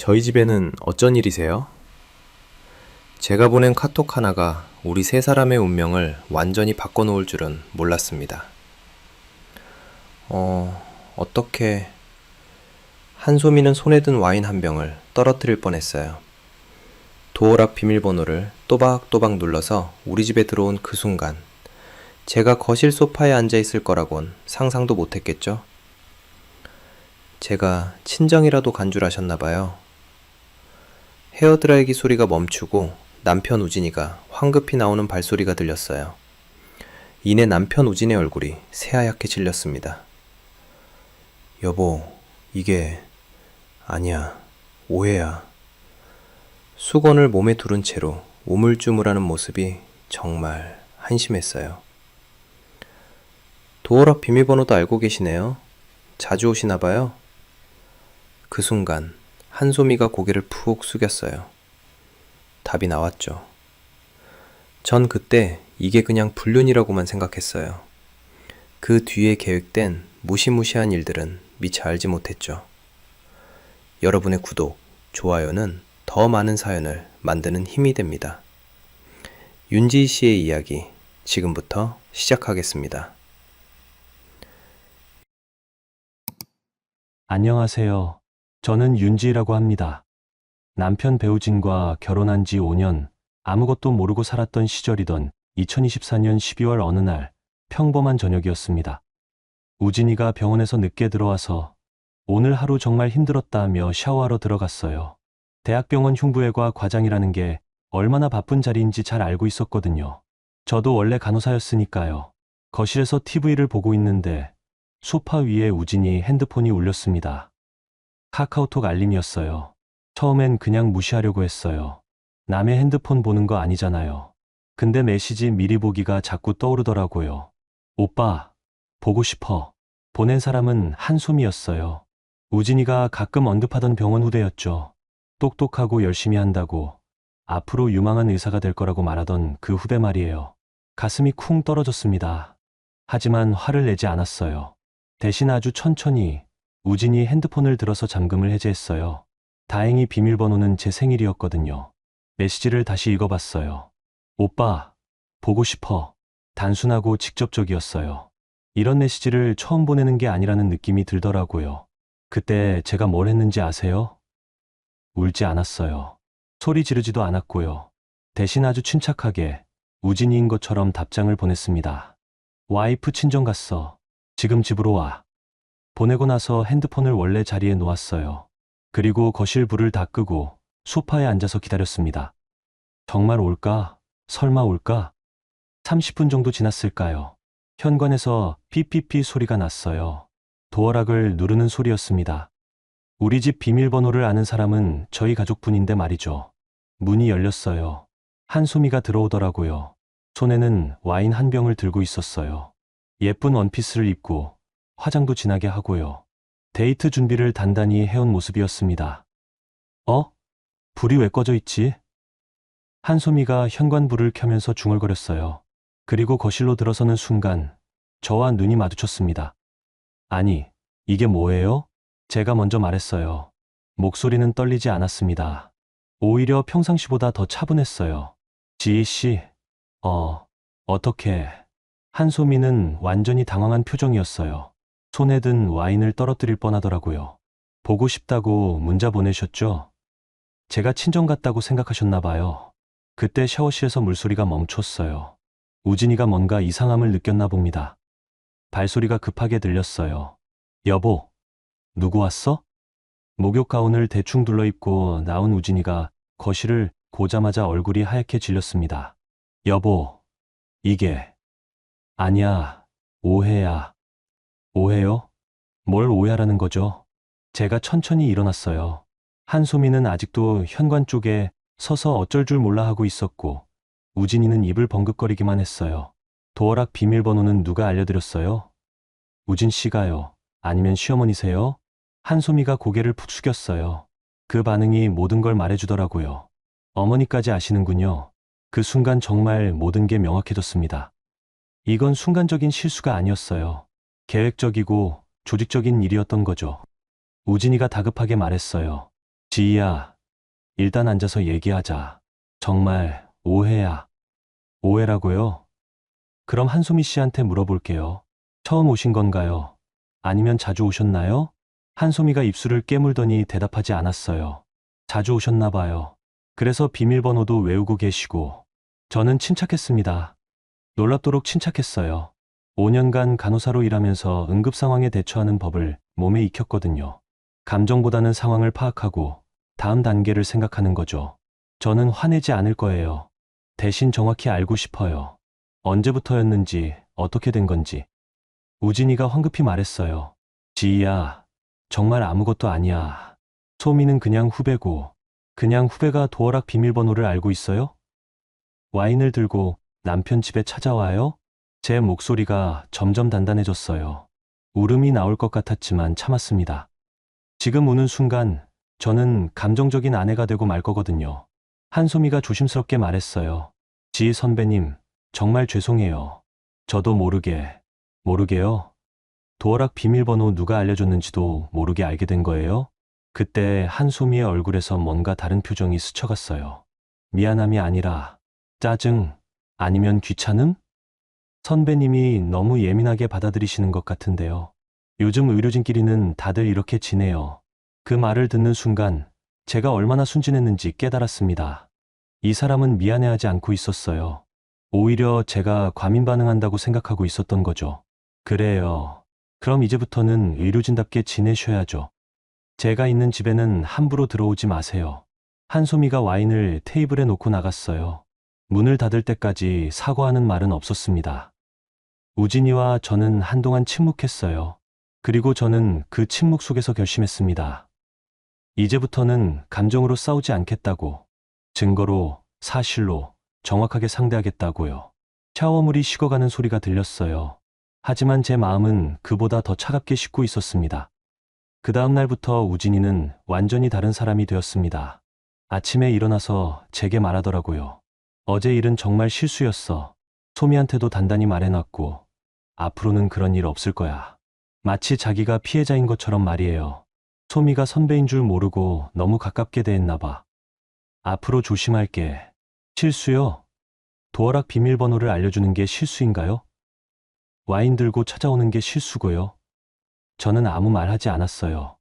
저희 집에는 어쩐 일이세요? 제가 보낸 카톡 하나가 우리 세 사람의 운명을 완전히 바꿔놓을 줄은 몰랐습니다. 어떻게... 한소미는 손에 든 와인 한 병을 떨어뜨릴 뻔했어요. 도어락 비밀번호를 또박또박 눌러서 우리 집에 들어온 그 순간 제가 거실 소파에 앉아 있을 거라곤 상상도 못했겠죠? 제가 친정이라도 간 줄 아셨나 봐요. 헤어드라이기 소리가 멈추고 남편 우진이가 황급히 나오는 발소리가 들렸어요. 이내 남편 우진의 얼굴이 새하얗게 질렸습니다. 여보, 이게... 아니야, 오해야. 수건을 몸에 두른 채로 우물쭈물하는 모습이 정말 한심했어요. 도어락 비밀번호도 알고 계시네요. 자주 오시나 봐요. 그 순간 한소미가 고개를 푹 숙였어요. 답이 나왔죠. 전 그때 이게 그냥 불륜이라고만 생각했어요. 그 뒤에 계획된 무시무시한 일들은 미처 알지 못했죠. 여러분의 구독, 좋아요는 더 많은 사연을 만드는 힘이 됩니다. 윤지희 씨의 이야기 지금부터 시작하겠습니다. 안녕하세요. 저는 윤지희라고 합니다. 남편 배우진과 결혼한 지 5년, 아무것도 모르고 살았던 시절이던 2024년 12월 어느 날 평범한 저녁이었습니다. 우진이가 병원에서 늦게 들어와서 오늘 하루 정말 힘들었다며 샤워하러 들어갔어요. 대학병원 흉부외과 과장이라는 게 얼마나 바쁜 자리인지 잘 알고 있었거든요. 저도 원래 간호사였으니까요. 거실에서 TV를 보고 있는데 소파 위에 우진이 핸드폰이 울렸습니다. 카카오톡 알림이었어요. 처음엔 그냥 무시하려고 했어요. 남의 핸드폰 보는 거 아니잖아요. 근데 메시지 미리 보기가 자꾸 떠오르더라고요. 오빠, 보고 싶어. 보낸 사람은 한소미였어요. 우진이가 가끔 언급하던 병원 후배였죠. 똑똑하고 열심히 한다고 앞으로 유망한 의사가 될 거라고 말하던 그 후배 말이에요. 가슴이 쿵 떨어졌습니다. 하지만 화를 내지 않았어요. 대신 아주 천천히 우진이 핸드폰을 들어서 잠금을 해제했어요. 다행히 비밀번호는 제 생일이었거든요. 메시지를 다시 읽어봤어요. 오빠, 보고 싶어. 단순하고 직접적이었어요. 이런 메시지를 처음 보내는 게 아니라는 느낌이 들더라고요. 그때 제가 뭘 했는지 아세요? 울지 않았어요. 소리 지르지도 않았고요. 대신 아주 침착하게 우진이인 것처럼 답장을 보냈습니다. 와이프 친정 갔어. 지금 집으로 와. 보내고 나서 핸드폰을 원래 자리에 놓았어요. 그리고 거실 불을 다 끄고 소파에 앉아서 기다렸습니다. 정말 올까? 설마 올까? 30분 정도 지났을까요? 현관에서 삐삐삐 소리가 났어요. 도어락을 누르는 소리였습니다. 우리 집 비밀번호를 아는 사람은 저희 가족분인데 말이죠. 문이 열렸어요. 한소미가 들어오더라고요. 손에는 와인 한 병을 들고 있었어요. 예쁜 원피스를 입고 화장도 진하게 하고요. 데이트 준비를 단단히 해온 모습이었습니다. 불이 왜 꺼져 있지? 한소미가 현관불을 켜면서 중얼거렸어요. 그리고 거실로 들어서는 순간 저와 눈이 마주쳤습니다. 아니, 이게 뭐예요? 제가 먼저 말했어요. 목소리는 떨리지 않았습니다. 오히려 평상시보다 더 차분했어요. 지희 씨, 어떻게... 한소미는 완전히 당황한 표정이었어요. 손에 든 와인을 떨어뜨릴 뻔하더라고요. 보고 싶다고 문자 보내셨죠? 제가 친정 갔다고 생각하셨나 봐요. 그때 샤워실에서 물소리가 멈췄어요. 우진이가 뭔가 이상함을 느꼈나 봅니다. 발소리가 급하게 들렸어요. 여보, 누구 왔어? 목욕 가운을 대충 둘러입고 나온 우진이가 거실을 고자마자 얼굴이 하얗게 질렸습니다. 여보, 이게... 아니야, 오해야. 오해요? 뭘 오해하라는 거죠? 제가 천천히 일어났어요. 한소미는 아직도 현관 쪽에 서서 어쩔 줄 몰라 하고 있었고 우진이는 입을 벌긋거리기만 했어요. 도어락 비밀번호는 누가 알려드렸어요? 우진 씨가요? 아니면 시어머니세요? 한소미가 고개를 푹 숙였어요. 그 반응이 모든 걸 말해주더라고요. 어머니까지 아시는군요. 그 순간 정말 모든 게 명확해졌습니다. 이건 순간적인 실수가 아니었어요. 계획적이고 조직적인 일이었던 거죠. 우진이가 다급하게 말했어요. 지희야, 일단 앉아서 얘기하자. 정말 오해야. 오해라고요? 그럼 한소미 씨한테 물어볼게요. 처음 오신 건가요? 아니면 자주 오셨나요? 한소미가 입술을 깨물더니 대답하지 않았어요. 자주 오셨나 봐요. 그래서 비밀번호도 외우고 계시고. 저는 침착했습니다. 놀랍도록 침착했어요. 5년간 간호사로 일하면서 응급 상황에 대처하는 법을 몸에 익혔거든요. 감정보다는 상황을 파악하고 다음 단계를 생각하는 거죠. 저는 화내지 않을 거예요. 대신 정확히 알고 싶어요. 언제부터였는지, 어떻게 된 건지. 우진이가 황급히 말했어요. 지희야, 정말 아무것도 아니야. 소미는 그냥 후배고, 그냥 후배가 도어락 비밀번호를 알고 있어요? 와인을 들고 남편 집에 찾아와요? 제 목소리가 점점 단단해졌어요. 울음이 나올 것 같았지만 참았습니다. 지금 우는 순간 저는 감정적인 아내가 되고 말 거거든요. 한소미가 조심스럽게 말했어요. 지희 선배님, 정말 죄송해요. 저도 모르게요. 도어락 비밀번호 누가 알려줬는지도 모르게 알게 된 거예요? 그때 한소미의 얼굴에서 뭔가 다른 표정이 스쳐갔어요. 미안함이 아니라 짜증, 아니면 귀찮음? 선배님이 너무 예민하게 받아들이시는 것 같은데요. 요즘 의료진끼리는 다들 이렇게 지내요. 그 말을 듣는 순간 제가 얼마나 순진했는지 깨달았습니다. 이 사람은 미안해하지 않고 있었어요. 오히려 제가 과민 반응한다고 생각하고 있었던 거죠. 그래요. 그럼 이제부터는 의료진답게 지내셔야죠. 제가 있는 집에는 함부로 들어오지 마세요. 한소미가 와인을 테이블에 놓고 나갔어요. 문을 닫을 때까지 사과하는 말은 없었습니다. 우진이와 저는 한동안 침묵했어요. 그리고 저는 그 침묵 속에서 결심했습니다. 이제부터는 감정으로 싸우지 않겠다고, 증거로, 사실로 정확하게 상대하겠다고요. 샤워물이 식어가는 소리가 들렸어요. 하지만 제 마음은 그보다 더 차갑게 식고 있었습니다. 그 다음 날부터 우진이는 완전히 다른 사람이 되었습니다. 아침에 일어나서 제게 말하더라고요. 어제 일은 정말 실수였어. 소미한테도 단단히 말해놨고, 앞으로는 그런 일 없을 거야. 마치 자기가 피해자인 것처럼 말이에요. 소미가 선배인 줄 모르고 너무 가깝게 대했나 봐. 앞으로 조심할게. 실수요? 도어락 비밀번호를 알려주는 게 실수인가요? 와인 들고 찾아오는 게 실수고요. 저는 아무 말 하지 않았어요.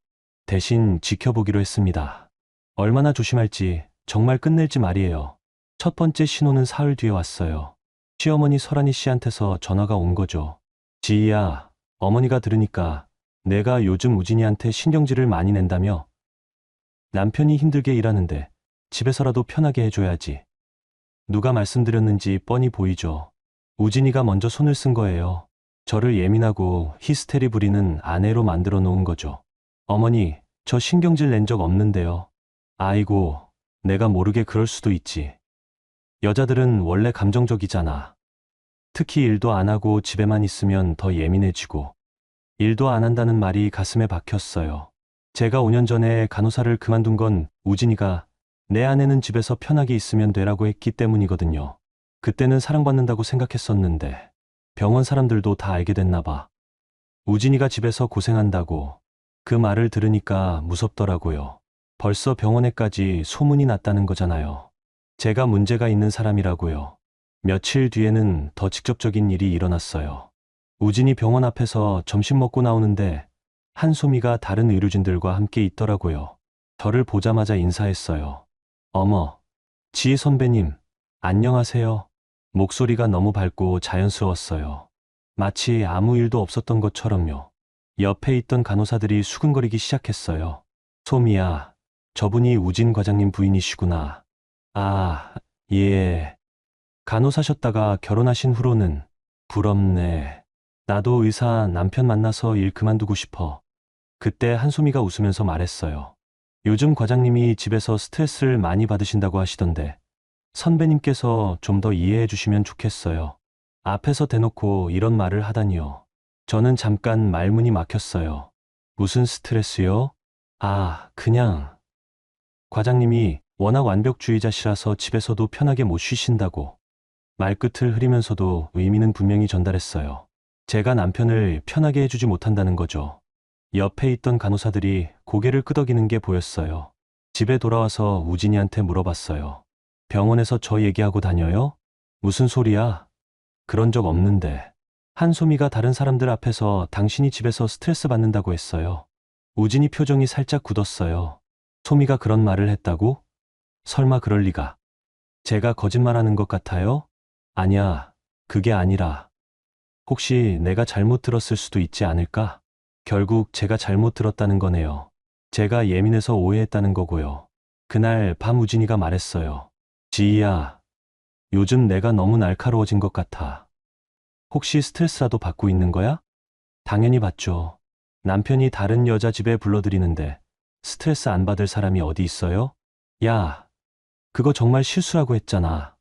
대신 지켜보기로 했습니다. 얼마나 조심할지 정말 끝낼지 말이에요. 첫 번째 신호는 사흘 뒤에 왔어요. 시어머니 설아니 씨한테서 전화가 온 거죠. 지희야, 어머니가 들으니까 내가 요즘 우진이한테 신경질을 많이 낸다며? 남편이 힘들게 일하는데 집에서라도 편하게 해줘야지. 누가 말씀드렸는지 뻔히 보이죠. 우진이가 먼저 손을 쓴 거예요. 저를 예민하고 히스테리 부리는 아내로 만들어 놓은 거죠. 어머니, 저 신경질 낸 적 없는데요. 아이고, 내가 모르게 그럴 수도 있지. 여자들은 원래 감정적이잖아. 특히 일도 안 하고 집에만 있으면 더 예민해지고. 일도 안 한다는 말이 가슴에 박혔어요. 제가 5년 전에 간호사를 그만둔 건 우진이가 내 아내는 집에서 편하게 있으면 되라고 했기 때문이거든요. 그때는 사랑받는다고 생각했었는데 병원 사람들도 다 알게 됐나 봐. 우진이가 집에서 고생한다고. 그 말을 들으니까 무섭더라고요. 벌써 병원에까지 소문이 났다는 거잖아요. 제가 문제가 있는 사람이라고요. 며칠 뒤에는 더 직접적인 일이 일어났어요. 우진이 병원 앞에서 점심 먹고 나오는데 한소미가 다른 의료진들과 함께 있더라고요. 저를 보자마자 인사했어요. 어머, 지희 선배님, 안녕하세요. 목소리가 너무 밝고 자연스러웠어요. 마치 아무 일도 없었던 것처럼요. 옆에 있던 간호사들이 수근거리기 시작했어요. 소미야, 저분이 우진 과장님 부인이시구나. 아, 예. 간호사셨다가 결혼하신 후로는 부럽네. 나도 의사 남편 만나서 일 그만두고 싶어. 그때 한소미가 웃으면서 말했어요. 요즘 과장님이 집에서 스트레스를 많이 받으신다고 하시던데 선배님께서 좀 더 이해해 주시면 좋겠어요. 앞에서 대놓고 이런 말을 하다니요. 저는 잠깐 말문이 막혔어요. 무슨 스트레스요? 아, 그냥. 과장님이 워낙 완벽주의자시라서 집에서도 편하게 못 쉬신다고. 말끝을 흐리면서도 의미는 분명히 전달했어요. 제가 남편을 편하게 해주지 못한다는 거죠. 옆에 있던 간호사들이 고개를 끄덕이는 게 보였어요. 집에 돌아와서 우진이한테 물어봤어요. 병원에서 저 얘기하고 다녀요? 무슨 소리야? 그런 적 없는데. 한소미가 다른 사람들 앞에서 당신이 집에서 스트레스 받는다고 했어요. 우진이 표정이 살짝 굳었어요. 소미가 그런 말을 했다고? 설마 그럴 리가. 제가 거짓말하는 것 같아요? 아니야, 그게 아니라. 혹시 내가 잘못 들었을 수도 있지 않을까? 결국 제가 잘못 들었다는 거네요. 제가 예민해서 오해했다는 거고요. 그날 밤 우진이가 말했어요. 지희야, 요즘 내가 너무 날카로워진 것 같아. 혹시 스트레스라도 받고 있는 거야? 당연히 받죠. 남편이 다른 여자 집에 불러들이는데 스트레스 안 받을 사람이 어디 있어요? 야, 그거 정말 실수라고 했잖아.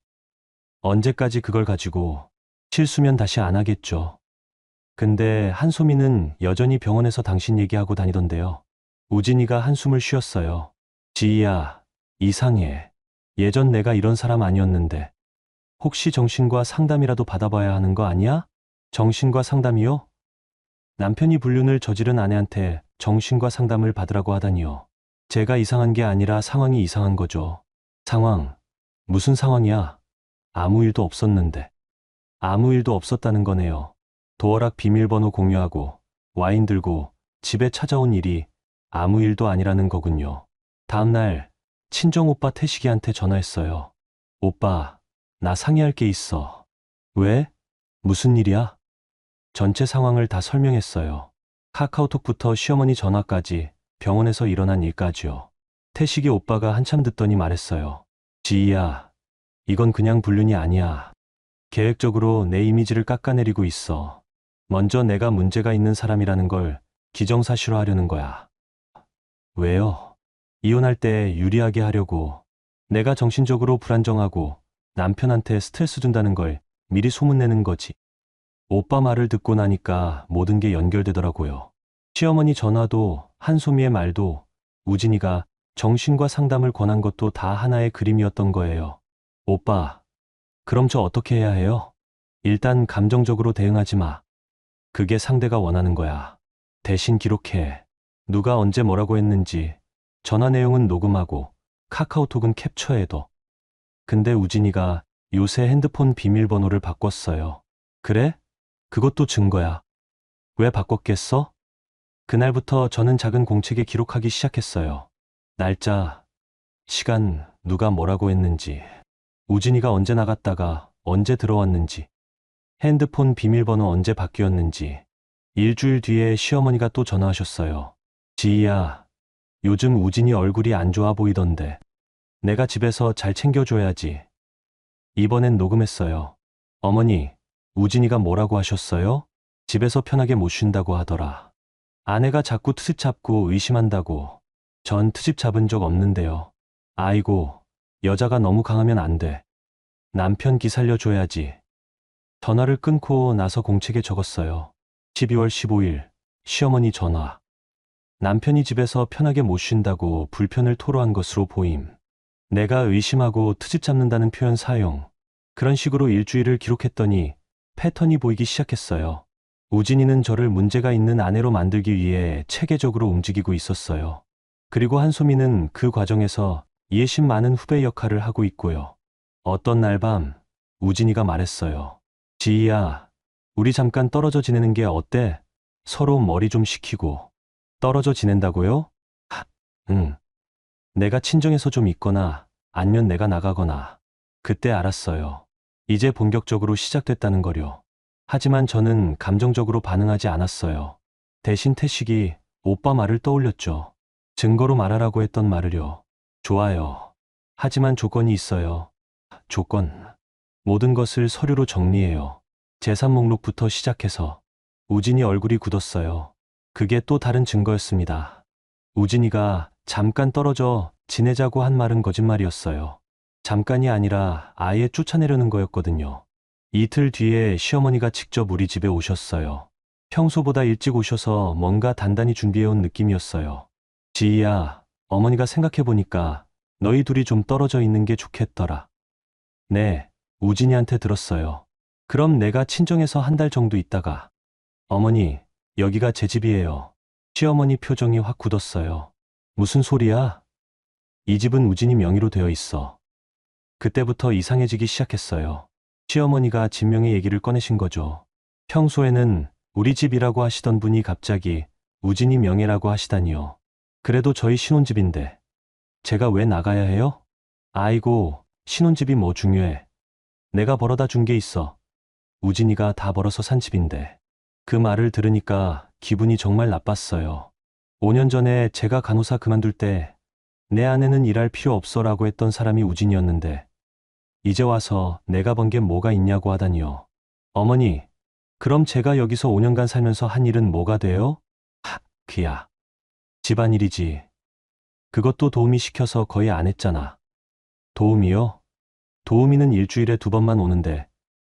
언제까지 그걸 가지고 실수면 다시 안 하겠죠. 근데 한소미는 여전히 병원에서 당신 얘기하고 다니던데요. 우진이가 한숨을 쉬었어요. 지희야, 이상해. 예전 내가 이런 사람 아니었는데. 혹시 정신과 상담이라도 받아봐야 하는 거 아니야? 정신과 상담이요? 남편이 불륜을 저지른 아내한테 정신과 상담을 받으라고 하다니요. 제가 이상한 게 아니라 상황이 이상한 거죠. 상황? 무슨 상황이야? 아무 일도 없었는데. 아무 일도 없었다는 거네요. 도어락 비밀번호 공유하고 와인 들고 집에 찾아온 일이 아무 일도 아니라는 거군요. 다음날 친정오빠 태식이한테 전화했어요. 오빠, 나 상의할 게 있어. 왜? 무슨 일이야? 전체 상황을 다 설명했어요. 카카오톡부터 시어머니 전화까지 병원에서 일어난 일까지요. 태식이 오빠가 한참 듣더니 말했어요. 지희야, 이건 그냥 불륜이 아니야. 계획적으로 내 이미지를 깎아내리고 있어. 먼저 내가 문제가 있는 사람이라는 걸 기정사실화하려는 거야. 왜요? 이혼할 때 유리하게 하려고. 내가 정신적으로 불안정하고 남편한테 스트레스 준다는 걸 미리 소문내는 거지. 오빠 말을 듣고 나니까 모든 게 연결되더라고요. 시어머니 전화도 한소미의 말도 우진이가 정신과 상담을 권한 것도 다 하나의 그림이었던 거예요. 오빠, 그럼 저 어떻게 해야 해요? 일단 감정적으로 대응하지 마. 그게 상대가 원하는 거야. 대신 기록해. 누가 언제 뭐라고 했는지. 전화 내용은 녹음하고 카카오톡은 캡처해둬. 근데 우진이가 요새 핸드폰 비밀번호를 바꿨어요. 그래? 그것도 증거야. 왜 바꿨겠어? 그날부터 저는 작은 공책에 기록하기 시작했어요. 날짜, 시간, 누가 뭐라고 했는지, 우진이가 언제 나갔다가 언제 들어왔는지, 핸드폰 비밀번호 언제 바뀌었는지. 일주일 뒤에 시어머니가 또 전화하셨어요. 지희야, 요즘 우진이 얼굴이 안 좋아 보이던데. 내가 집에서 잘 챙겨줘야지. 이번엔 녹음했어요. 어머니, 우진이가 뭐라고 하셨어요? 집에서 편하게 못 쉰다고 하더라. 아내가 자꾸 트집 잡고 의심한다고. 전 트집 잡은 적 없는데요. 아이고, 여자가 너무 강하면 안 돼. 남편 기살려줘야지. 전화를 끊고 나서 공책에 적었어요. 12월 15일, 시어머니 전화. 남편이 집에서 편하게 못 쉰다고 불편을 토로한 것으로 보임. 내가 의심하고 트집 잡는다는 표현 사용. 그런 식으로 일주일을 기록했더니 패턴이 보이기 시작했어요. 우진이는 저를 문제가 있는 아내로 만들기 위해 체계적으로 움직이고 있었어요. 그리고 한소미는 그 과정에서 예심 많은 후배 역할을 하고 있고요. 어떤 날 밤, 우진이가 말했어요. 지희야, 우리 잠깐 떨어져 지내는 게 어때? 서로 머리 좀 식히고. 떨어져 지낸다고요? 응. 내가 친정에서 좀 있거나 아니면 내가 나가거나. 그때 알았어요. 이제 본격적으로 시작됐다는 거려. 하지만 저는 감정적으로 반응하지 않았어요. 대신 태식이 오빠 말을 떠올렸죠. 증거로 말하라고 했던 말을요. 좋아요. 하지만 조건이 있어요. 조건. 모든 것을 서류로 정리해요. 재산 목록부터 시작해서. 우진이 얼굴이 굳었어요. 그게 또 다른 증거였습니다. 우진이가 잠깐 떨어져 지내자고 한 말은 거짓말이었어요. 잠깐이 아니라 아예 쫓아내려는 거였거든요. 이틀 뒤에 시어머니가 직접 우리 집에 오셨어요. 평소보다 일찍 오셔서 뭔가 단단히 준비해온 느낌이었어요. 지희야, 어머니가 생각해보니까 너희 둘이 좀 떨어져 있는 게 좋겠더라. 네, 우진이한테 들었어요. 그럼 내가 친정에서 한 달 정도 있다가. 어머니, 여기가 제 집이에요. 시어머니 표정이 확 굳었어요. 무슨 소리야? 이 집은 우진이 명의로 되어 있어. 그때부터 이상해지기 시작했어요. 시어머니가 집 명의 얘기를 꺼내신 거죠. 평소에는 우리 집이라고 하시던 분이 갑자기 우진이 명예라고 하시다니요. 그래도 저희 신혼집인데 제가 왜 나가야 해요? 아이고, 신혼집이 뭐 중요해. 내가 벌어다 준 게 있어. 우진이가 다 벌어서 산 집인데. 그 말을 들으니까 기분이 정말 나빴어요. 5년 전에 제가 간호사 그만둘 때 내 아내는 일할 필요 없어라고 했던 사람이 우진이었는데 이제 와서 내가 번 게 뭐가 있냐고 하다니요. 어머니, 그럼 제가 여기서 5년간 살면서 한 일은 뭐가 돼요? 그야. 집안일이지. 그것도 도우미 시켜서 거의 안 했잖아. 도우미요? 도우미는 일주일에 2번만 오는데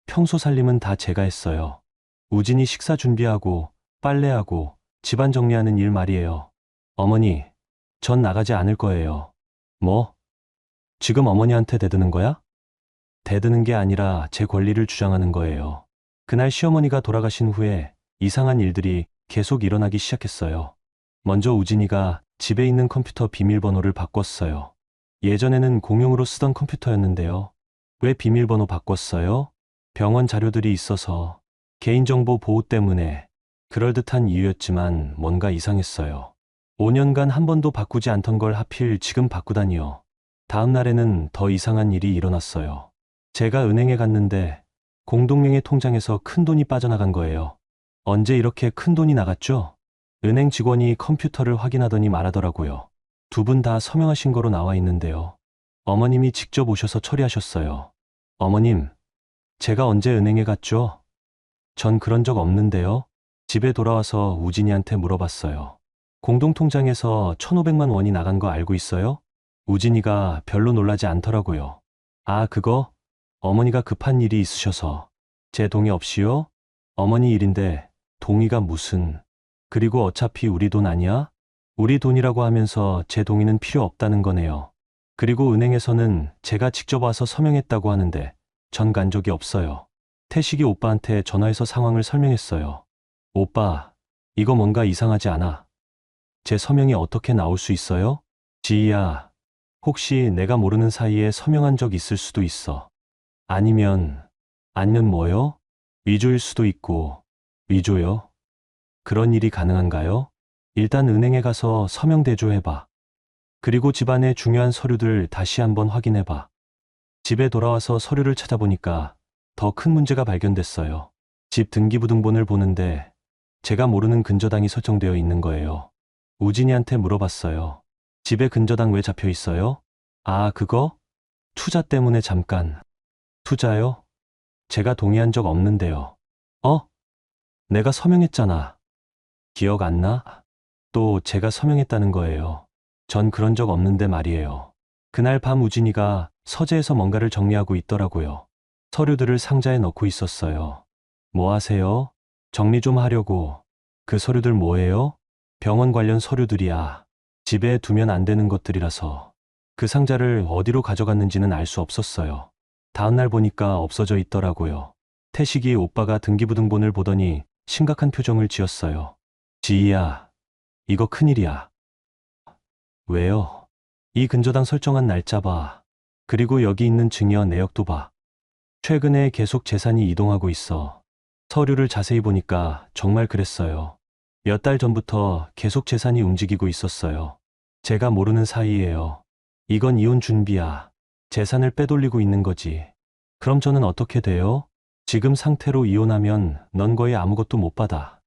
평소 살림은 다 제가 했어요. 우진이 식사 준비하고 빨래하고 집안 정리하는 일 말이에요. 어머니, 전 나가지 않을 거예요. 뭐? 지금 어머니한테 대드는 거야? 대드는 게 아니라 제 권리를 주장하는 거예요. 그날 시어머니가 돌아가신 후에 이상한 일들이 계속 일어나기 시작했어요. 먼저 우진이가 집에 있는 컴퓨터 비밀번호를 바꿨어요. 예전에는 공용으로 쓰던 컴퓨터였는데요. 왜 비밀번호 바꿨어요? 병원 자료들이 있어서 개인정보 보호 때문에 그럴듯한 이유였지만 뭔가 이상했어요. 5년간 한 번도 바꾸지 않던 걸 하필 지금 바꾸다니요. 다음 날에는 더 이상한 일이 일어났어요. 제가 은행에 갔는데 공동명의 통장에서 큰 돈이 빠져나간 거예요. 언제 이렇게 큰 돈이 나갔죠? 은행 직원이 컴퓨터를 확인하더니 말하더라고요. 2분 다 서명하신 거로 나와 있는데요. 어머님이 직접 오셔서 처리하셨어요. 어머님, 제가 언제 은행에 갔죠? 전 그런 적 없는데요. 집에 돌아와서 우진이한테 물어봤어요. 공동통장에서 1,500만 원이 나간 거 알고 있어요? 우진이가 별로 놀라지 않더라고요. 아, 그거? 어머니가 급한 일이 있으셔서. 제 동의 없이요? 어머니 일인데 동의가 무슨. 그리고 어차피 우리 돈 아니야? 우리 돈이라고 하면서 제 동의는 필요 없다는 거네요. 그리고 은행에서는 제가 직접 와서 서명했다고 하는데 전 간 적이 없어요. 태식이 오빠한테 전화해서 상황을 설명했어요. 오빠, 이거 뭔가 이상하지 않아? 제 서명이 어떻게 나올 수 있어요? 지희야, 혹시 내가 모르는 사이에 서명한 적 있을 수도 있어. 아니면 뭐요? 위조일 수도 있고. 위조요? 그런 일이 가능한가요? 일단 은행에 가서 서명 대조해봐. 그리고 집안의 중요한 서류들 다시 한번 확인해봐. 집에 돌아와서 서류를 찾아보니까 더 큰 문제가 발견됐어요. 집 등기부등본을 보는데 제가 모르는 근저당이 설정되어 있는 거예요. 우진이한테 물어봤어요. 집에 근저당 왜 잡혀 있어요? 아, 그거? 투자 때문에 잠깐. 투자요? 제가 동의한 적 없는데요. 내가 서명했잖아. 기억 안 나? 또 제가 서명했다는 거예요. 전 그런 적 없는데 말이에요. 그날 밤 우진이가 서재에서 뭔가를 정리하고 있더라고요. 서류들을 상자에 넣고 있었어요. 뭐 하세요? 정리 좀 하려고. 그 서류들 뭐예요? 병원 관련 서류들이야. 집에 두면 안 되는 것들이라서. 그 상자를 어디로 가져갔는지는 알 수 없었어요. 다음날 보니까 없어져 있더라고요. 태식이 오빠가 등기부등본을 보더니 심각한 표정을 지었어요. 지희야, 이거 큰일이야. 왜요? 이 근저당 설정한 날짜 봐. 그리고 여기 있는 증여 내역도 봐. 최근에 계속 재산이 이동하고 있어. 서류를 자세히 보니까 정말 그랬어요. 몇 달 전부터 계속 재산이 움직이고 있었어요. 제가 모르는 사이예요. 이건 이혼 준비야. 재산을 빼돌리고 있는 거지. 그럼 저는 어떻게 돼요? 지금 상태로 이혼하면 넌 거의 아무것도 못 받아.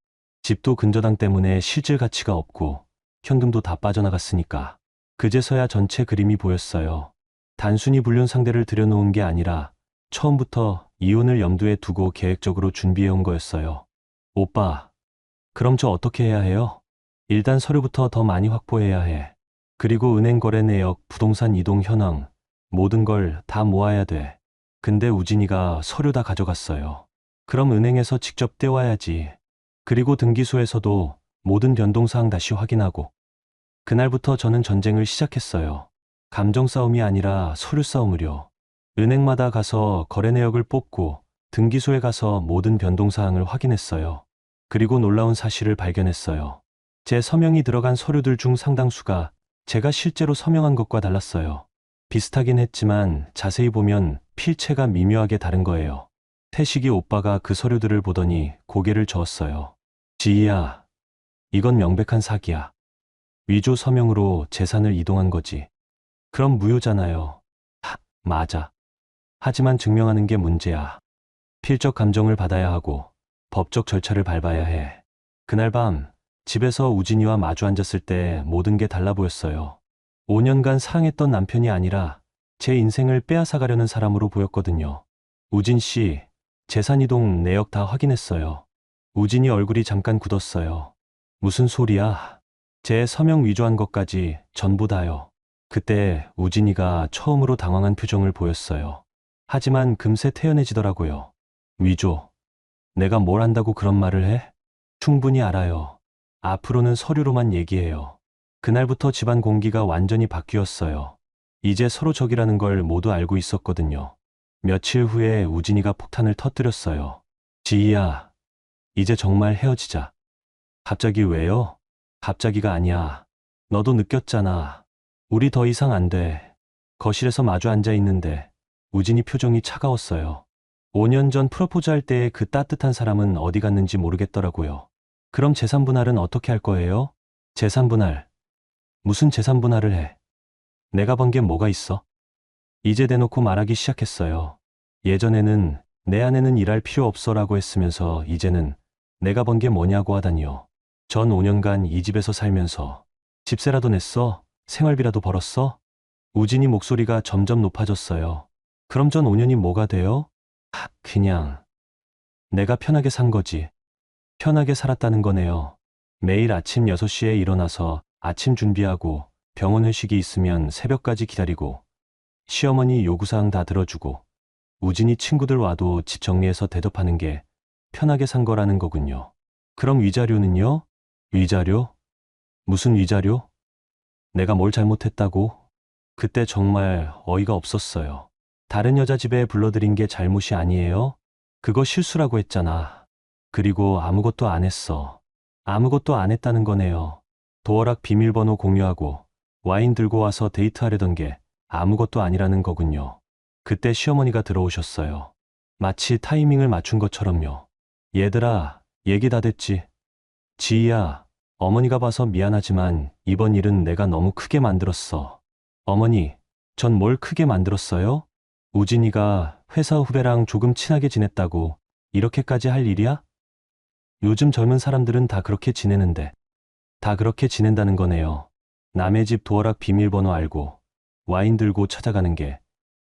집도 근저당 때문에 실질 가치가 없고 현금도 다 빠져나갔으니까. 그제서야 전체 그림이 보였어요. 단순히 불륜 상대를 들여놓은 게 아니라 처음부터 이혼을 염두에 두고 계획적으로 준비해온 거였어요. 오빠, 그럼 저 어떻게 해야 해요? 일단 서류부터 더 많이 확보해야 해. 그리고 은행 거래 내역, 부동산 이동 현황, 모든 걸 다 모아야 돼. 근데 우진이가 서류 다 가져갔어요. 그럼 은행에서 직접 떼와야지. 그리고 등기소에서도 모든 변동사항 다시 확인하고. 그날부터 저는 전쟁을 시작했어요. 감정 싸움이 아니라 서류 싸움을요. 은행마다 가서 거래 내역을 뽑고 등기소에 가서 모든 변동사항을 확인했어요. 그리고 놀라운 사실을 발견했어요. 제 서명이 들어간 서류들 중 상당수가 제가 실제로 서명한 것과 달랐어요. 비슷하긴 했지만 자세히 보면 필체가 미묘하게 다른 거예요. 태식이 오빠가 그 서류들을 보더니 고개를 저었어요. 지희야, 이건 명백한 사기야. 위조 서명으로 재산을 이동한 거지. 그럼 무효잖아요. 맞아. 하지만 증명하는 게 문제야. 필적 감정을 받아야 하고 법적 절차를 밟아야 해. 그날 밤 집에서 우진이와 마주 앉았을 때 모든 게 달라 보였어요. 5년간 사랑했던 남편이 아니라 제 인생을 빼앗아가려는 사람으로 보였거든요. 우진 씨, 재산 이동 내역 다 확인했어요. 우진이 얼굴이 잠깐 굳었어요. 무슨 소리야? 제 서명 위조한 것까지 전부 다요. 그때 우진이가 처음으로 당황한 표정을 보였어요. 하지만 금세 태연해지더라고요. 위조. 내가 뭘 안다고 그런 말을 해? 충분히 알아요. 앞으로는 서류로만 얘기해요. 그날부터 집안 공기가 완전히 바뀌었어요. 이제 서로 적이라는 걸 모두 알고 있었거든요. 며칠 후에 우진이가 폭탄을 터뜨렸어요. 지희야, 이제 정말 헤어지자. 갑자기 왜요? 갑자기가 아니야. 너도 느꼈잖아. 우리 더 이상 안 돼. 거실에서 마주 앉아 있는데 우진이 표정이 차가웠어요. 5년 전 프로포즈 할 때의 그 따뜻한 사람은 어디 갔는지 모르겠더라고요. 그럼 재산 분할은 어떻게 할 거예요? 재산 분할. 무슨 재산 분할을 해? 내가 번 게 뭐가 있어? 이제 대놓고 말하기 시작했어요. 예전에는 내 아내는 일할 필요 없어라고 했으면서 이제는 내가 번 게 뭐냐고 하다니요. 전 5년간 이 집에서 살면서 집세라도 냈어? 생활비라도 벌었어? 우진이 목소리가 점점 높아졌어요. 그럼 전 5년이 뭐가 돼요? 그냥 내가 편하게 산 거지. 편하게 살았다는 거네요. 매일 아침 6시에 일어나서 아침 준비하고 병원 회식이 있으면 새벽까지 기다리고 시어머니 요구사항 다 들어주고 우진이 친구들 와도 집 정리해서 대접하는 게 편하게 산 거라는 거군요. 그럼 위자료는요? 위자료? 무슨 위자료? 내가 뭘 잘못했다고? 그때 정말 어이가 없었어요. 다른 여자 집에 불러들인 게 잘못이 아니에요? 그거 실수라고 했잖아. 그리고 아무것도 안 했어. 아무것도 안 했다는 거네요. 도어락 비밀번호 공유하고 와인 들고 와서 데이트하려던 게 아무것도 아니라는 거군요. 그때 시어머니가 들어오셨어요. 마치 타이밍을 맞춘 것처럼요. 얘들아, 얘기 다 됐지? 지희야, 어머니가 봐서 미안하지만 이번 일은 내가 너무 크게 만들었어. 어머니, 전 뭘 크게 만들었어요? 우진이가 회사 후배랑 조금 친하게 지냈다고 이렇게까지 할 일이야? 요즘 젊은 사람들은 다 그렇게 지내는데. 다 그렇게 지낸다는 거네요. 남의 집 도어락 비밀번호 알고 와인 들고 찾아가는 게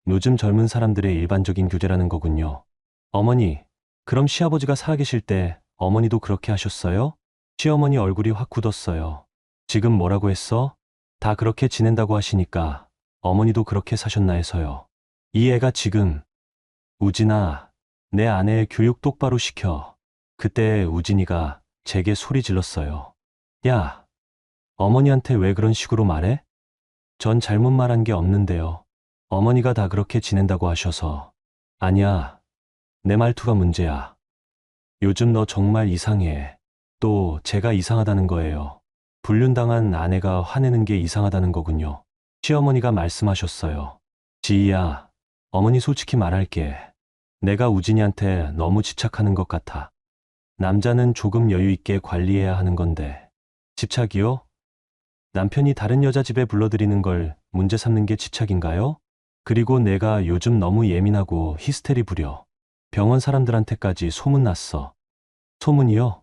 요즘 젊은 사람들의 일반적인 규제라는 거군요. 어머니, 그럼 시아버지가 살아계실 때 어머니도 그렇게 하셨어요? 시어머니 얼굴이 확 굳었어요. 지금 뭐라고 했어? 다 그렇게 지낸다고 하시니까 어머니도 그렇게 사셨나 해서요. 이 애가 지금, 우진아, 내 아내의 교육 똑바로 시켜. 그때 우진이가 제게 소리 질렀어요. 야, 어머니한테 왜 그런 식으로 말해? 전 잘못 말한 게 없는데요. 어머니가 다 그렇게 지낸다고 하셔서. 아니야, 내 말투가 문제야. 요즘 너 정말 이상해. 또 제가 이상하다는 거예요. 불륜당한 아내가 화내는 게 이상하다는 거군요. 시어머니가 말씀하셨어요. 지희야, 어머니 솔직히 말할게. 내가 우진이한테 너무 집착하는 것 같아. 남자는 조금 여유 있게 관리해야 하는 건데. 집착이요? 남편이 다른 여자 집에 불러들이는 걸 문제 삼는 게 집착인가요? 그리고 내가 요즘 너무 예민하고 히스테리 부려. 병원 사람들한테까지 소문났어. 소문이요?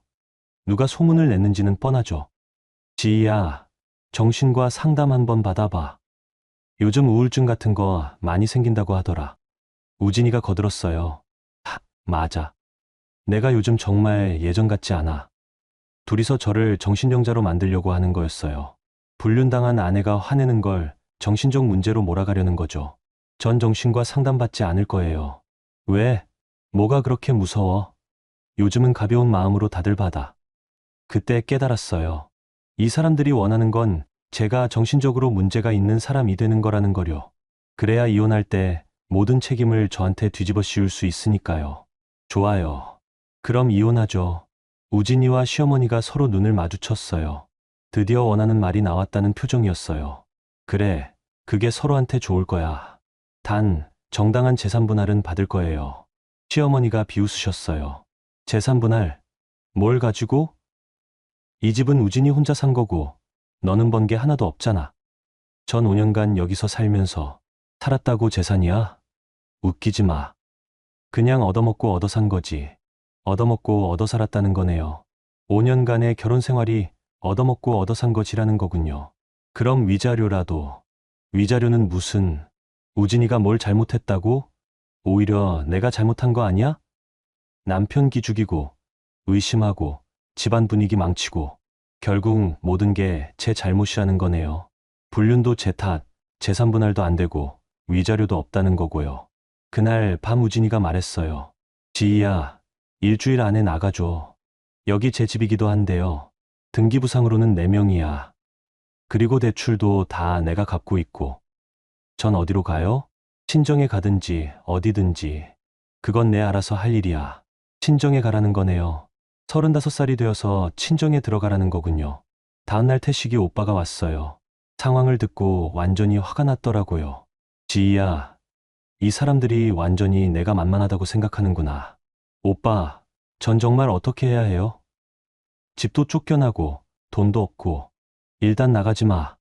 누가 소문을 냈는지는 뻔하죠. 지희야, 정신과 상담 한번 받아봐. 요즘 우울증 같은 거 많이 생긴다고 하더라. 우진이가 거들었어요. 맞아. 내가 요즘 정말 예전 같지 않아. 둘이서 저를 정신병자로 만들려고 하는 거였어요. 불륜당한 아내가 화내는 걸 정신적 문제로 몰아가려는 거죠. 전 정신과 상담받지 않을 거예요. 왜? 뭐가 그렇게 무서워? 요즘은 가벼운 마음으로 다들 받아. 그때 깨달았어요. 이 사람들이 원하는 건 제가 정신적으로 문제가 있는 사람이 되는 거라는 거요. 그래야 이혼할 때 모든 책임을 저한테 뒤집어 씌울 수 있으니까요. 좋아요. 그럼 이혼하죠. 우진이와 시어머니가 서로 눈을 마주쳤어요. 드디어 원하는 말이 나왔다는 표정이었어요. 그래, 그게 서로한테 좋을 거야. 단, 정당한 재산 분할은 받을 거예요. 시어머니가 비웃으셨어요. 재산 분할? 뭘 가지고? 이 집은 우진이 혼자 산 거고, 너는 번 게 하나도 없잖아. 전 5년간 여기서 살면서 살았다고 재산이야? 웃기지 마. 그냥 얻어먹고 얻어 산 거지. 얻어먹고 얻어 살았다는 거네요. 5년간의 결혼 생활이 얻어먹고 얻어 산 거지라는 거군요. 그럼 위자료라도. 위자료는 무슨, 우진이가 뭘 잘못했다고? 오히려 내가 잘못한 거 아니야? 남편 기죽이고, 의심하고, 집안 분위기 망치고, 결국 모든 게 제 잘못이라는 거네요. 불륜도 제 탓, 재산 분할도 안 되고, 위자료도 없다는 거고요. 그날 밤 우진이가 말했어요. 지희야, 일주일 안에 나가줘. 여기 제 집이기도 한데요. 등기부상으로는 4명이야. 그리고 대출도 다 내가 갚고 있고. 전 어디로 가요? 친정에 가든지 어디든지. 그건 내 알아서 할 일이야. 친정에 가라는 거네요. 35살이 되어서 친정에 들어가라는 거군요. 다음날 태식이 오빠가 왔어요. 상황을 듣고 완전히 화가 났더라고요. 지희야, 이 사람들이 완전히 내가 만만하다고 생각하는구나. 오빠, 전 정말 어떻게 해야 해요? 집도 쫓겨나고 돈도 없고 일단 나가지 마.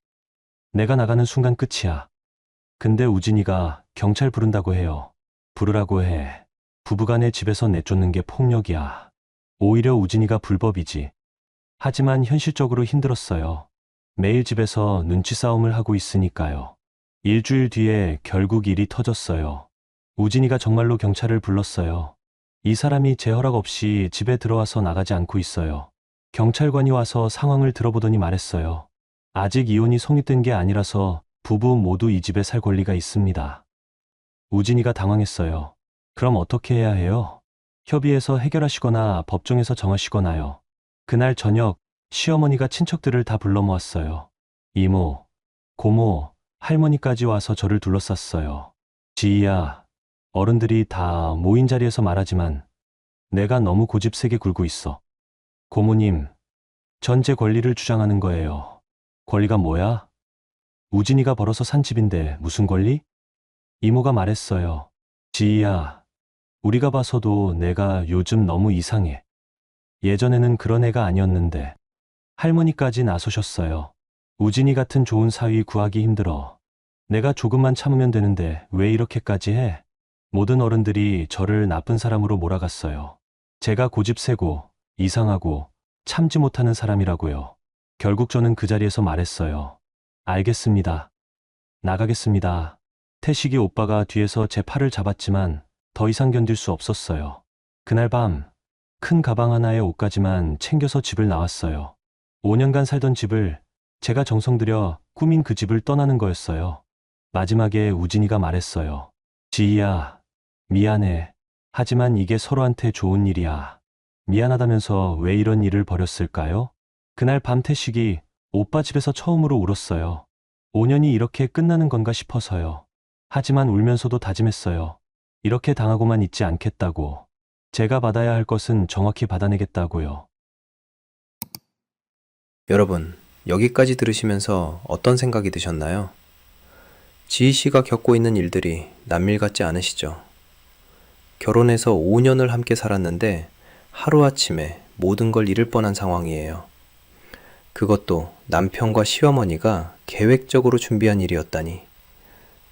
내가 나가는 순간 끝이야. 근데 우진이가 경찰 부른다고 해요. 부르라고 해. 부부간에 집에서 내쫓는 게 폭력이야. 오히려 우진이가 불법이지. 하지만 현실적으로 힘들었어요. 매일 집에서 눈치 싸움을 하고 있으니까요. 일주일 뒤에 결국 일이 터졌어요. 우진이가 정말로 경찰을 불렀어요. 이 사람이 제 허락 없이 집에 들어와서 나가지 않고 있어요. 경찰관이 와서 상황을 들어보더니 말했어요. 아직 이혼이 성립된 게 아니라서 부부 모두 이 집에 살 권리가 있습니다. 우진이가 당황했어요. 그럼 어떻게 해야 해요? 협의해서 해결하시거나 법정에서 정하시거나요. 그날 저녁 시어머니가 친척들을 다 불러 모았어요. 이모, 고모, 할머니까지 와서 저를 둘러쌌어요. 지희야, 어른들이 다 모인 자리에서 말하지만 내가 너무 고집세게 굴고 있어. 고모님, 전 제 권리를 주장하는 거예요. 권리가 뭐야? 우진이가 벌어서 산 집인데 무슨 권리? 이모가 말했어요. 지희야, 우리가 봐서도 내가 요즘 너무 이상해. 예전에는 그런 애가 아니었는데. 할머니까지 나서셨어요. 우진이 같은 좋은 사위 구하기 힘들어. 내가 조금만 참으면 되는데 왜 이렇게까지 해? 모든 어른들이 저를 나쁜 사람으로 몰아갔어요. 제가 고집세고 이상하고 참지 못하는 사람이라고요. 결국 저는 그 자리에서 말했어요. 알겠습니다. 나가겠습니다. 태식이 오빠가 뒤에서 제 팔을 잡았지만 더 이상 견딜 수 없었어요. 그날 밤 큰 가방 하나에 옷까지만 챙겨서 집을 나왔어요. 5년간 살던 집을 제가 정성 들여 꾸민 그 집을 떠나는 거였어요. 마지막에 우진이가 말했어요. 지희야, 미안해. 하지만 이게 서로한테 좋은 일이야. 미안하다면서 왜 이런 일을 벌였을까요? 그날 밤 태식이 오빠 집에서 처음으로 울었어요. 5년이 이렇게 끝나는 건가 싶어서요. 하지만 울면서도 다짐했어요. 이렇게 당하고만 있지 않겠다고. 제가 받아야 할 것은 정확히 받아내겠다고요. 여러분, 여기까지 들으시면서 어떤 생각이 드셨나요? 지희 씨가 겪고 있는 일들이 남일 같지 않으시죠? 결혼해서 5년을 함께 살았는데 하루아침에 모든 걸 잃을 뻔한 상황이에요. 그것도 남편과 시어머니가 계획적으로 준비한 일이었다니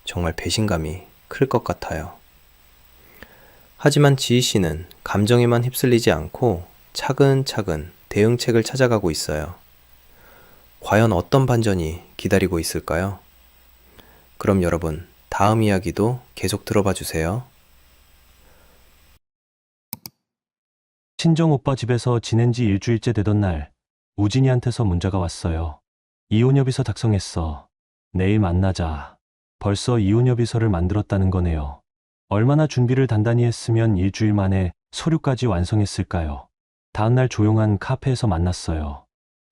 정말 배신감이 클 것 같아요. 하지만 지희 씨는 감정에만 휩쓸리지 않고 차근차근 대응책을 찾아가고 있어요. 과연 어떤 반전이 기다리고 있을까요? 그럼 여러분, 다음 이야기도 계속 들어봐 주세요. 친정 오빠 집에서 지낸 지 일주일째 되던 날, 우진이한테서 문자가 왔어요. 이혼협의서 작성했어. 내일 만나자. 벌써 이혼협의서를 만들었다는 거네요. 얼마나 준비를 단단히 했으면 일주일 만에 서류까지 완성했을까요? 다음날 조용한 카페에서 만났어요.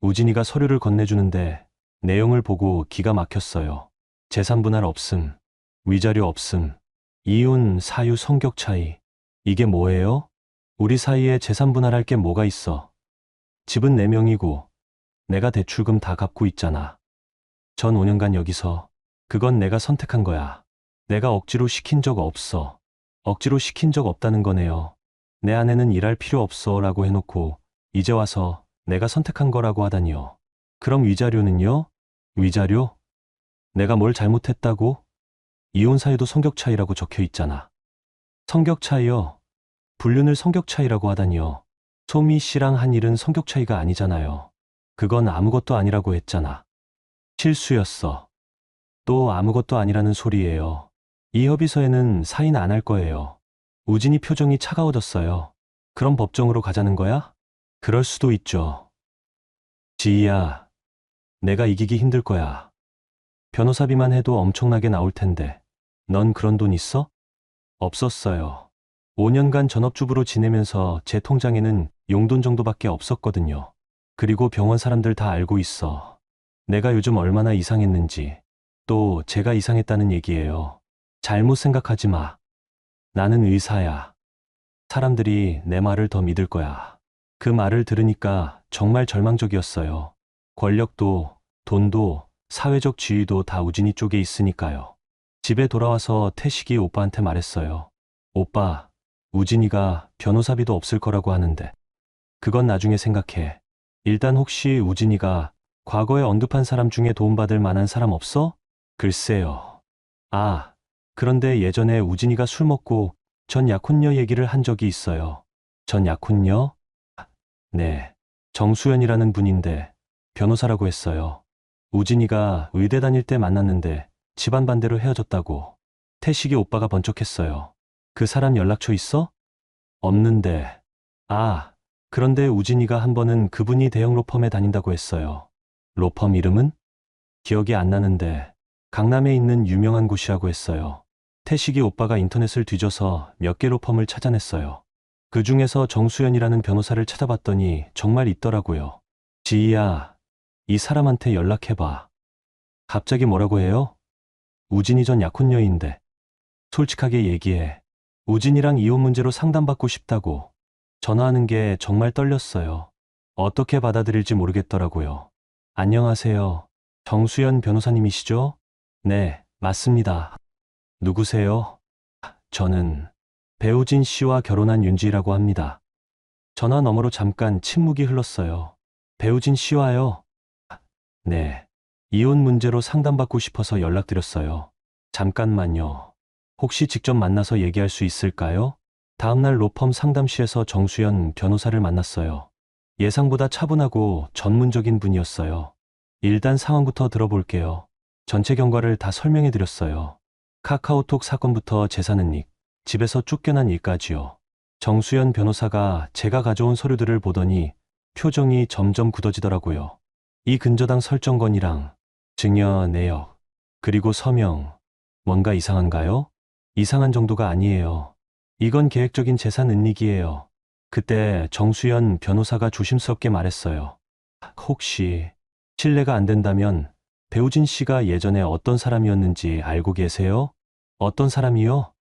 우진이가 서류를 건네주는데 내용을 보고 기가 막혔어요. 재산 분할 없음, 위자료 없음, 이혼, 사유, 성격 차이. 이게 뭐예요? 우리 사이에 재산 분할할 게 뭐가 있어? 집은 4명이고 내가 대출금 다 갚고 있잖아. 전 5년간 여기서 그건 내가 선택한 거야. 내가 억지로 시킨 적 없어. 억지로 시킨 적 없다는 거네요. 내 아내는 일할 필요 없어 라고 해놓고 이제 와서 내가 선택한 거라고 하다니요. 그럼 위자료는요? 위자료? 내가 뭘 잘못했다고? 이혼 사유도 성격 차이라고 적혀 있잖아. 성격 차이요? 불륜을 성격 차이라고 하다니요. 소미 씨랑 한 일은 성격 차이가 아니잖아요. 그건 아무것도 아니라고 했잖아. 실수였어. 또 아무것도 아니라는 소리예요. 이 협의서에는 사인 안 할 거예요. 우진이 표정이 차가워졌어요. 그럼 법정으로 가자는 거야? 그럴 수도 있죠. 지희야, 내가 이기기 힘들 거야. 변호사비만 해도 엄청나게 나올 텐데. 넌 그런 돈 있어? 없었어요. 5년간 전업주부로 지내면서 제 통장에는 용돈 정도밖에 없었거든요. 그리고 병원 사람들 다 알고 있어. 내가 요즘 얼마나 이상했는지. 또 제가 이상했다는 얘기예요. 잘못 생각하지 마. 나는 의사야. 사람들이 내 말을 더 믿을 거야. 그 말을 들으니까 정말 절망적이었어요. 권력도, 돈도, 사회적 지위도 다 우진이 쪽에 있으니까요. 집에 돌아와서 태식이 오빠한테 말했어요. 오빠, 우진이가 변호사비도 없을 거라고 하는데. 그건 나중에 생각해. 일단 혹시 우진이가 과거에 언급한 사람 중에 도움받을 만한 사람 없어? 글쎄요. 아, 그런데 예전에 우진이가 술 먹고 전 약혼녀 얘기를 한 적이 있어요. 전 약혼녀? 네. 정수연이라는 분인데 변호사라고 했어요. 우진이가 의대 다닐 때 만났는데 집안 반대로 헤어졌다고. 태식이 오빠가 번쩍했어요. 그 사람 연락처 있어? 없는데. 아, 그런데 우진이가 한 번은 그분이 대형 로펌에 다닌다고 했어요. 로펌 이름은? 기억이 안 나는데 강남에 있는 유명한 곳이라고 했어요. 태식이 오빠가 인터넷을 뒤져서 몇 개 로펌을 찾아냈어요. 그 중에서 정수연이라는 변호사를 찾아봤더니 정말 있더라고요. 지희야, 이 사람한테 연락해봐. 갑자기 뭐라고 해요? 우진이 전 약혼녀인데. 솔직하게 얘기해. 우진이랑 이혼 문제로 상담받고 싶다고. 전화하는 게 정말 떨렸어요. 어떻게 받아들일지 모르겠더라고요. 안녕하세요. 정수연 변호사님이시죠? 네, 맞습니다. 누구세요? 저는 배우진 씨와 결혼한 윤지라고 합니다. 전화 너머로 잠깐 침묵이 흘렀어요. 배우진 씨와요? 네. 이혼 문제로 상담받고 싶어서 연락드렸어요. 잠깐만요. 혹시 직접 만나서 얘기할 수 있을까요? 다음날 로펌 상담실에서 정수연 변호사를 만났어요. 예상보다 차분하고 전문적인 분이었어요. 일단 상황부터 들어볼게요. 전체 경과를 다 설명해 드렸어요. 카카오톡 사건부터 재산은닉, 집에서 쫓겨난 일까지요. 정수연 변호사가 제가 가져온 서류들을 보더니 표정이 점점 굳어지더라고요. 이 근저당 설정건이랑 증여 내역, 그리고 서명, 뭔가 이상한가요? 이상한 정도가 아니에요. 이건 계획적인 재산 은닉이에요. 그때 정수연 변호사가 조심스럽게 말했어요. 혹시 실례가 안 된다면 배우진 씨가 예전에 어떤 사람이었는지 알고 계세요? 어떤 사람이요?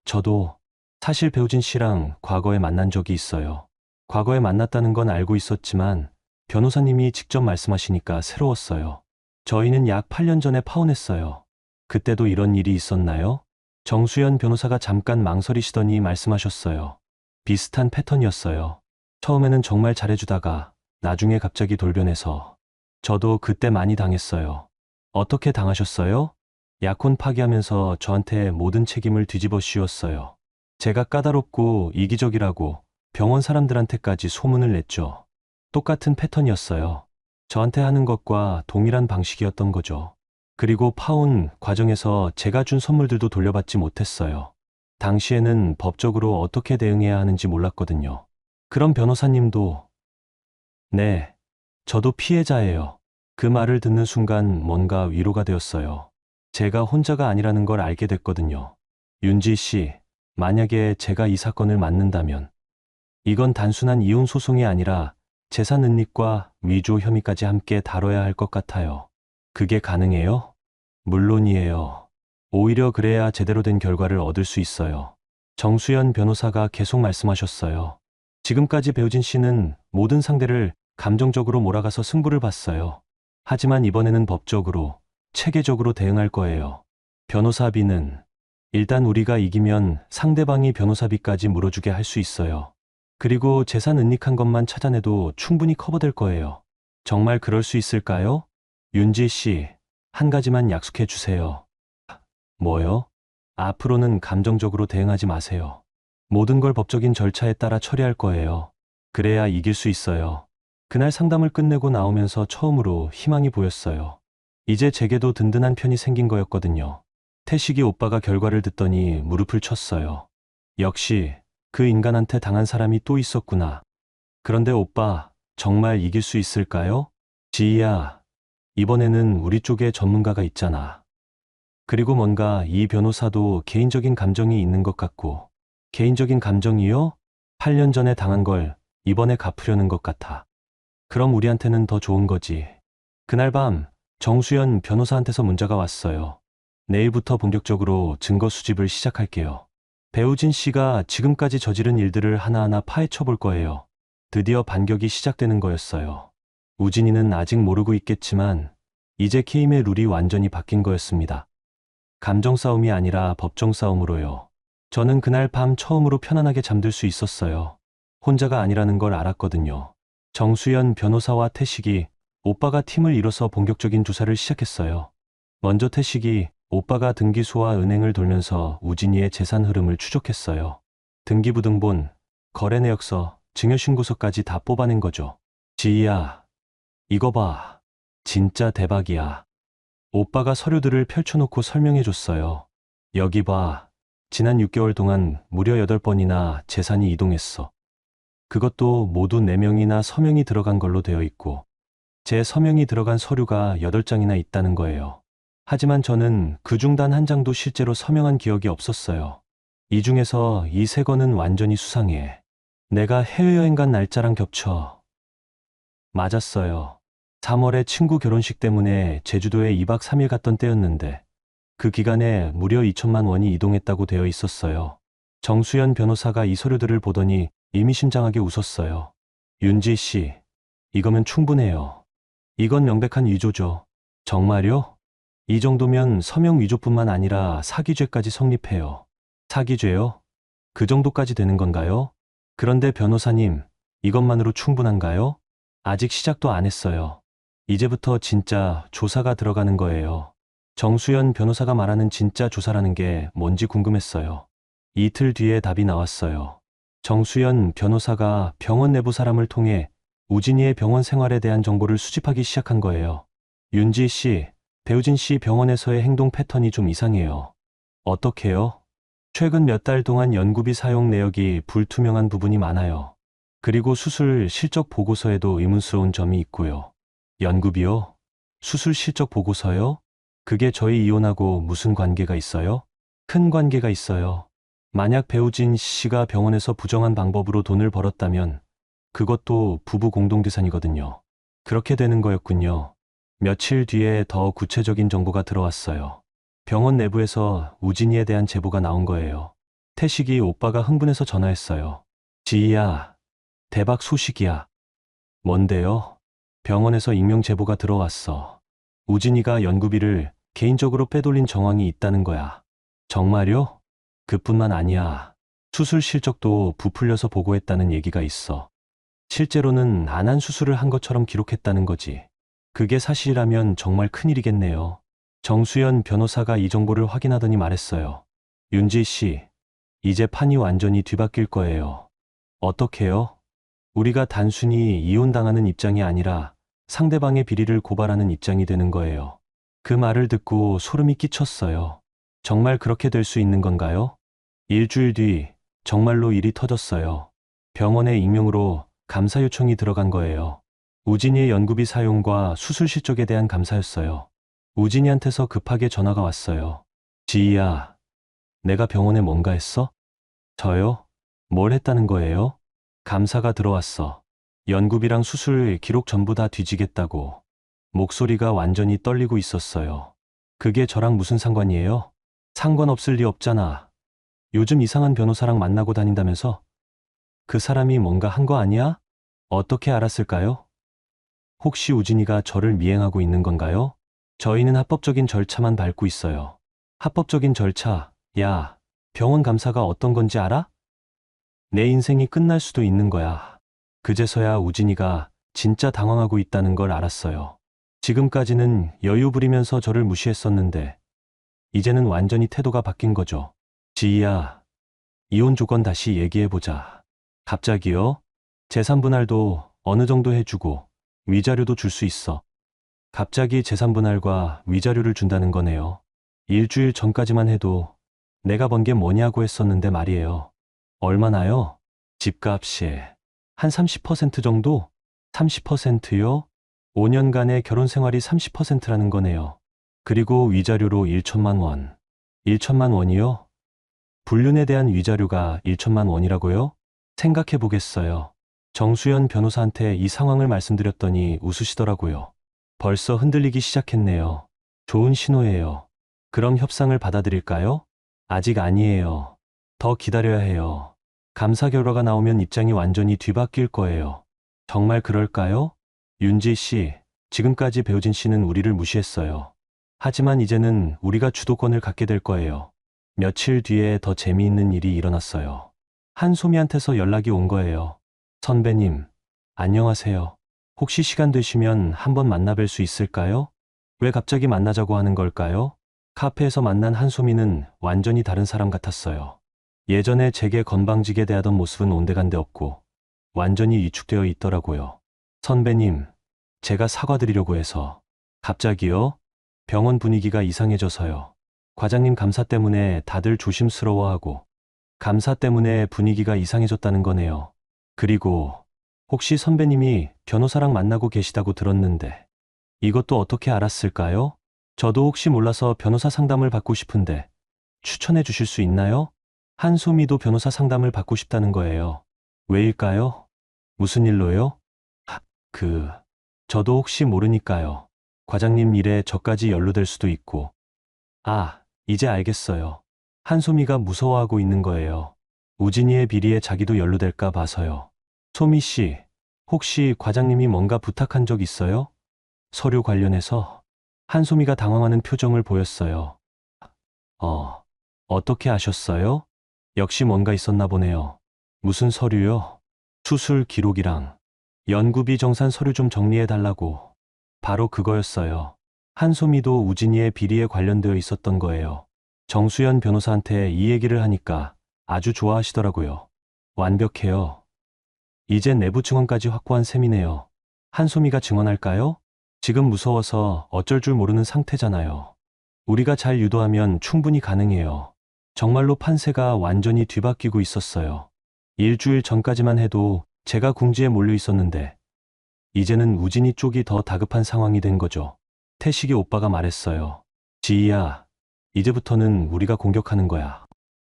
저도 사실 배우진 씨랑 과거에 만난 적이 있어요. 과거에 만났다는 건 알고 있었지만 변호사님이 직접 말씀하시니까 새로웠어요. 저희는 약 8년 전에 파혼했어요. 그때도 이런 일이 있었나요? 정수연 변호사가 잠깐 망설이시더니 말씀하셨어요. 비슷한 패턴이었어요. 처음에는 정말 잘해주다가 나중에 갑자기 돌변해서. 저도 그때 많이 당했어요. 어떻게 당하셨어요? 약혼 파기하면서 저한테 모든 책임을 뒤집어 씌웠어요. 제가 까다롭고 이기적이라고 병원 사람들한테까지 소문을 냈죠. 똑같은 패턴이었어요. 저한테 하는 것과 동일한 방식이었던 거죠. 그리고 파혼 과정에서 제가 준 선물들도 돌려받지 못했어요. 당시에는 법적으로 어떻게 대응해야 하는지 몰랐거든요. 그럼 변호사님도, 네, 저도 피해자예요. 그 말을 듣는 순간 뭔가 위로가 되었어요. 제가 혼자가 아니라는 걸 알게 됐거든요. 윤지 씨, 만약에 제가 이 사건을 맡는다면 이건 단순한 이혼 소송이 아니라 재산 은닉과 위조 혐의까지 함께 다뤄야 할 것 같아요. 그게 가능해요? 물론이에요. 오히려 그래야 제대로 된 결과를 얻을 수 있어요. 정수연 변호사가 계속 말씀하셨어요. 지금까지 배우진 씨는 모든 상대를 감정적으로 몰아가서 승부를 봤어요. 하지만 이번에는 법적으로, 체계적으로 대응할 거예요. 변호사비는 일단 우리가 이기면 상대방이 변호사비까지 물어주게 할 수 있어요. 그리고 재산 은닉한 것만 찾아내도 충분히 커버될 거예요. 정말 그럴 수 있을까요? 윤지 씨, 한 가지만 약속해 주세요. 뭐요? 앞으로는 감정적으로 대응하지 마세요. 모든 걸 법적인 절차에 따라 처리할 거예요. 그래야 이길 수 있어요. 그날 상담을 끝내고 나오면서 처음으로 희망이 보였어요. 이제 제게도 든든한 편이 생긴 거였거든요. 태식이 오빠가 결과를 듣더니 무릎을 쳤어요. 역시 그 인간한테 당한 사람이 또 있었구나. 그런데 오빠, 정말 이길 수 있을까요? 지희야, 이번에는 우리 쪽에 전문가가 있잖아. 그리고 뭔가 이 변호사도 개인적인 감정이 있는 것 같고. 개인적인 감정이요? 8년 전에 당한 걸 이번에 갚으려는 것 같아. 그럼 우리한테는 더 좋은 거지. 그날 밤 정수연 변호사한테서 문자가 왔어요. 내일부터 본격적으로 증거 수집을 시작할게요. 배우진 씨가 지금까지 저지른 일들을 하나하나 파헤쳐 볼 거예요. 드디어 반격이 시작되는 거였어요. 우진이는 아직 모르고 있겠지만 이제 게임의 룰이 완전히 바뀐 거였습니다. 감정 싸움이 아니라 법정 싸움으로요. 저는 그날 밤 처음으로 편안하게 잠들 수 있었어요. 혼자가 아니라는 걸 알았거든요. 정수연 변호사와 태식이 오빠가 팀을 이뤄서 본격적인 조사를 시작했어요. 먼저 태식이 오빠가 등기소와 은행을 돌면서 우진이의 재산 흐름을 추적했어요. 등기부 등본, 거래 내역서, 증여신고서까지 다 뽑아낸 거죠. 지희야, 이거 봐. 진짜 대박이야. 오빠가 서류들을 펼쳐놓고 설명해줬어요. 여기 봐. 지난 6개월 동안 무려 8번이나 재산이 이동했어. 그것도 모두 4명이나 서명이 들어간 걸로 되어 있고, 제 서명이 들어간 서류가 8장이나 있다는 거예요. 하지만 저는 그중 단 한 장도 실제로 서명한 기억이 없었어요. 이 중에서 이 3건은 완전히 수상해. 내가 해외여행 간 날짜랑 겹쳐. 맞았어요. 3월에 친구 결혼식 때문에 제주도에 2박 3일 갔던 때였는데 그 기간에 무려 2천만 원이 이동했다고 되어 있었어요. 정수연 변호사가 이 서류들을 보더니 의미심장하게 웃었어요. 윤지 씨, 이거면 충분해요. 이건 명백한 위조죠. 정말요? 이 정도면 서명 위조뿐만 아니라 사기죄까지 성립해요. 사기죄요? 그 정도까지 되는 건가요? 그런데 변호사님, 이것만으로 충분한가요? 아직 시작도 안 했어요. 이제부터 진짜 조사가 들어가는 거예요. 정수연 변호사가 말하는 진짜 조사라는 게 뭔지 궁금했어요. 이틀 뒤에 답이 나왔어요. 정수연 변호사가 병원 내부 사람을 통해 우진이의 병원 생활에 대한 정보를 수집하기 시작한 거예요. 윤지 씨, 배우진 씨 병원에서의 행동 패턴이 좀 이상해요. 어떻게요? 최근 몇 달 동안 연구비 사용 내역이 불투명한 부분이 많아요. 그리고 수술 실적 보고서에도 의문스러운 점이 있고요. 연구비요? 수술 실적 보고서요? 그게 저희 이혼하고 무슨 관계가 있어요? 큰 관계가 있어요. 만약 배우진 씨가 병원에서 부정한 방법으로 돈을 벌었다면 그것도 부부 공동재산이거든요. 그렇게 되는 거였군요. 며칠 뒤에 더 구체적인 정보가 들어왔어요. 병원 내부에서 우진이에 대한 제보가 나온 거예요. 태식이 오빠가 흥분해서 전화했어요. 지희야, 대박 소식이야. 뭔데요? 병원에서 익명 제보가 들어왔어. 우진이가 연구비를 개인적으로 빼돌린 정황이 있다는 거야. 정말요? 그뿐만 아니야. 수술 실적도 부풀려서 보고했다는 얘기가 있어. 실제로는 안 한 수술을 한 것처럼 기록했다는 거지. 그게 사실이라면 정말 큰일이겠네요. 정수연 변호사가 이 정보를 확인하더니 말했어요. 윤지 씨, 이제 판이 완전히 뒤바뀔 거예요. 어떻게요? 우리가 단순히 이혼당하는 입장이 아니라 상대방의 비리를 고발하는 입장이 되는 거예요. 그 말을 듣고 소름이 끼쳤어요. 정말 그렇게 될 수 있는 건가요? 일주일 뒤 정말로 일이 터졌어요. 병원에 익명으로 감사 요청이 들어간 거예요. 우진이의 연구비 사용과 수술 실적에 대한 감사였어요. 우진이한테서 급하게 전화가 왔어요. 지희야, 내가 병원에 뭔가 했어? 저요? 뭘 했다는 거예요? 감사가 들어왔어. 연구비랑 수술 기록 전부 다 뒤지겠다고. 목소리가 완전히 떨리고 있었어요. 그게 저랑 무슨 상관이에요? 상관없을 리 없잖아. 요즘 이상한 변호사랑 만나고 다닌다면서? 그 사람이 뭔가 한 거 아니야? 어떻게 알았을까요? 혹시 우진이가 저를 미행하고 있는 건가요? 저희는 합법적인 절차만 밟고 있어요. 합법적인 절차, 야, 병원 감사가 어떤 건지 알아? 내 인생이 끝날 수도 있는 거야. 그제서야 우진이가 진짜 당황하고 있다는 걸 알았어요. 지금까지는 여유 부리면서 저를 무시했었는데, 이제는 완전히 태도가 바뀐 거죠. 지희야, 이혼 조건 다시 얘기해보자. 갑자기요? 재산 분할도 어느 정도 해주고, 위자료도 줄 수 있어. 갑자기 재산 분할과 위자료를 준다는 거네요. 일주일 전까지만 해도 내가 번 게 뭐냐고 했었는데 말이에요. 얼마나요? 집값이 한 30% 정도? 30%요? 5년간의 결혼 생활이 30%라는 거네요. 그리고 위자료로 1천만 원. 1천만 원이요? 불륜에 대한 위자료가 1천만 원이라고요? 생각해 보겠어요. 정수연 변호사한테 이 상황을 말씀드렸더니 웃으시더라고요. 벌써 흔들리기 시작했네요. 좋은 신호예요. 그럼 협상을 받아들일까요? 아직 아니에요. 더 기다려야 해요. 감사 결과가 나오면 입장이 완전히 뒤바뀔 거예요. 정말 그럴까요? 윤지 씨, 지금까지 배우진 씨는 우리를 무시했어요. 하지만 이제는 우리가 주도권을 갖게 될 거예요. 며칠 뒤에 더 재미있는 일이 일어났어요. 한소미한테서 연락이 온 거예요. 선배님, 안녕하세요. 혹시 시간 되시면 한번 만나뵐 수 있을까요? 왜 갑자기 만나자고 하는 걸까요? 카페에서 만난 한소미는 완전히 다른 사람 같았어요. 예전에 제게 건방지게 대하던 모습은 온데간데 없고 완전히 위축되어 있더라고요. 선배님, 제가 사과드리려고 해서. 갑자기요? 병원 분위기가 이상해져서요. 과장님 감사 때문에 다들 조심스러워하고 감사 때문에 분위기가 이상해졌다는 거네요. 그리고 혹시 선배님이 변호사랑 만나고 계시다고 들었는데 이것도 어떻게 알았을까요? 저도 혹시 몰라서 변호사 상담을 받고 싶은데 추천해 주실 수 있나요? 한소미도 변호사 상담을 받고 싶다는 거예요. 왜일까요? 무슨 일로요? 하, 저도 혹시 모르니까요. 과장님 일에 저까지 연루될 수도 있고. 아, 이제 알겠어요. 한소미가 무서워하고 있는 거예요. 우진이의 비리에 자기도 연루될까 봐서요. 소미 씨, 혹시 과장님이 뭔가 부탁한 적 있어요? 서류 관련해서? 한소미가 당황하는 표정을 보였어요. 어떻게 아셨어요? 역시 뭔가 있었나 보네요. 무슨 서류요? 수술 기록이랑 연구비 정산 서류 좀 정리해 달라고. 바로 그거였어요. 한소미도 우진이의 비리에 관련되어 있었던 거예요. 정수연 변호사한테 이 얘기를 하니까 아주 좋아하시더라고요. 완벽해요. 이제 내부 증언까지 확보한 셈이네요. 한소미가 증언할까요? 지금 무서워서 어쩔 줄 모르는 상태잖아요. 우리가 잘 유도하면 충분히 가능해요. 정말로 판세가 완전히 뒤바뀌고 있었어요. 일주일 전까지만 해도 제가 궁지에 몰려 있었는데 이제는 우진이 쪽이 더 다급한 상황이 된 거죠. 태식이 오빠가 말했어요. 지희야, 이제부터는 우리가 공격하는 거야.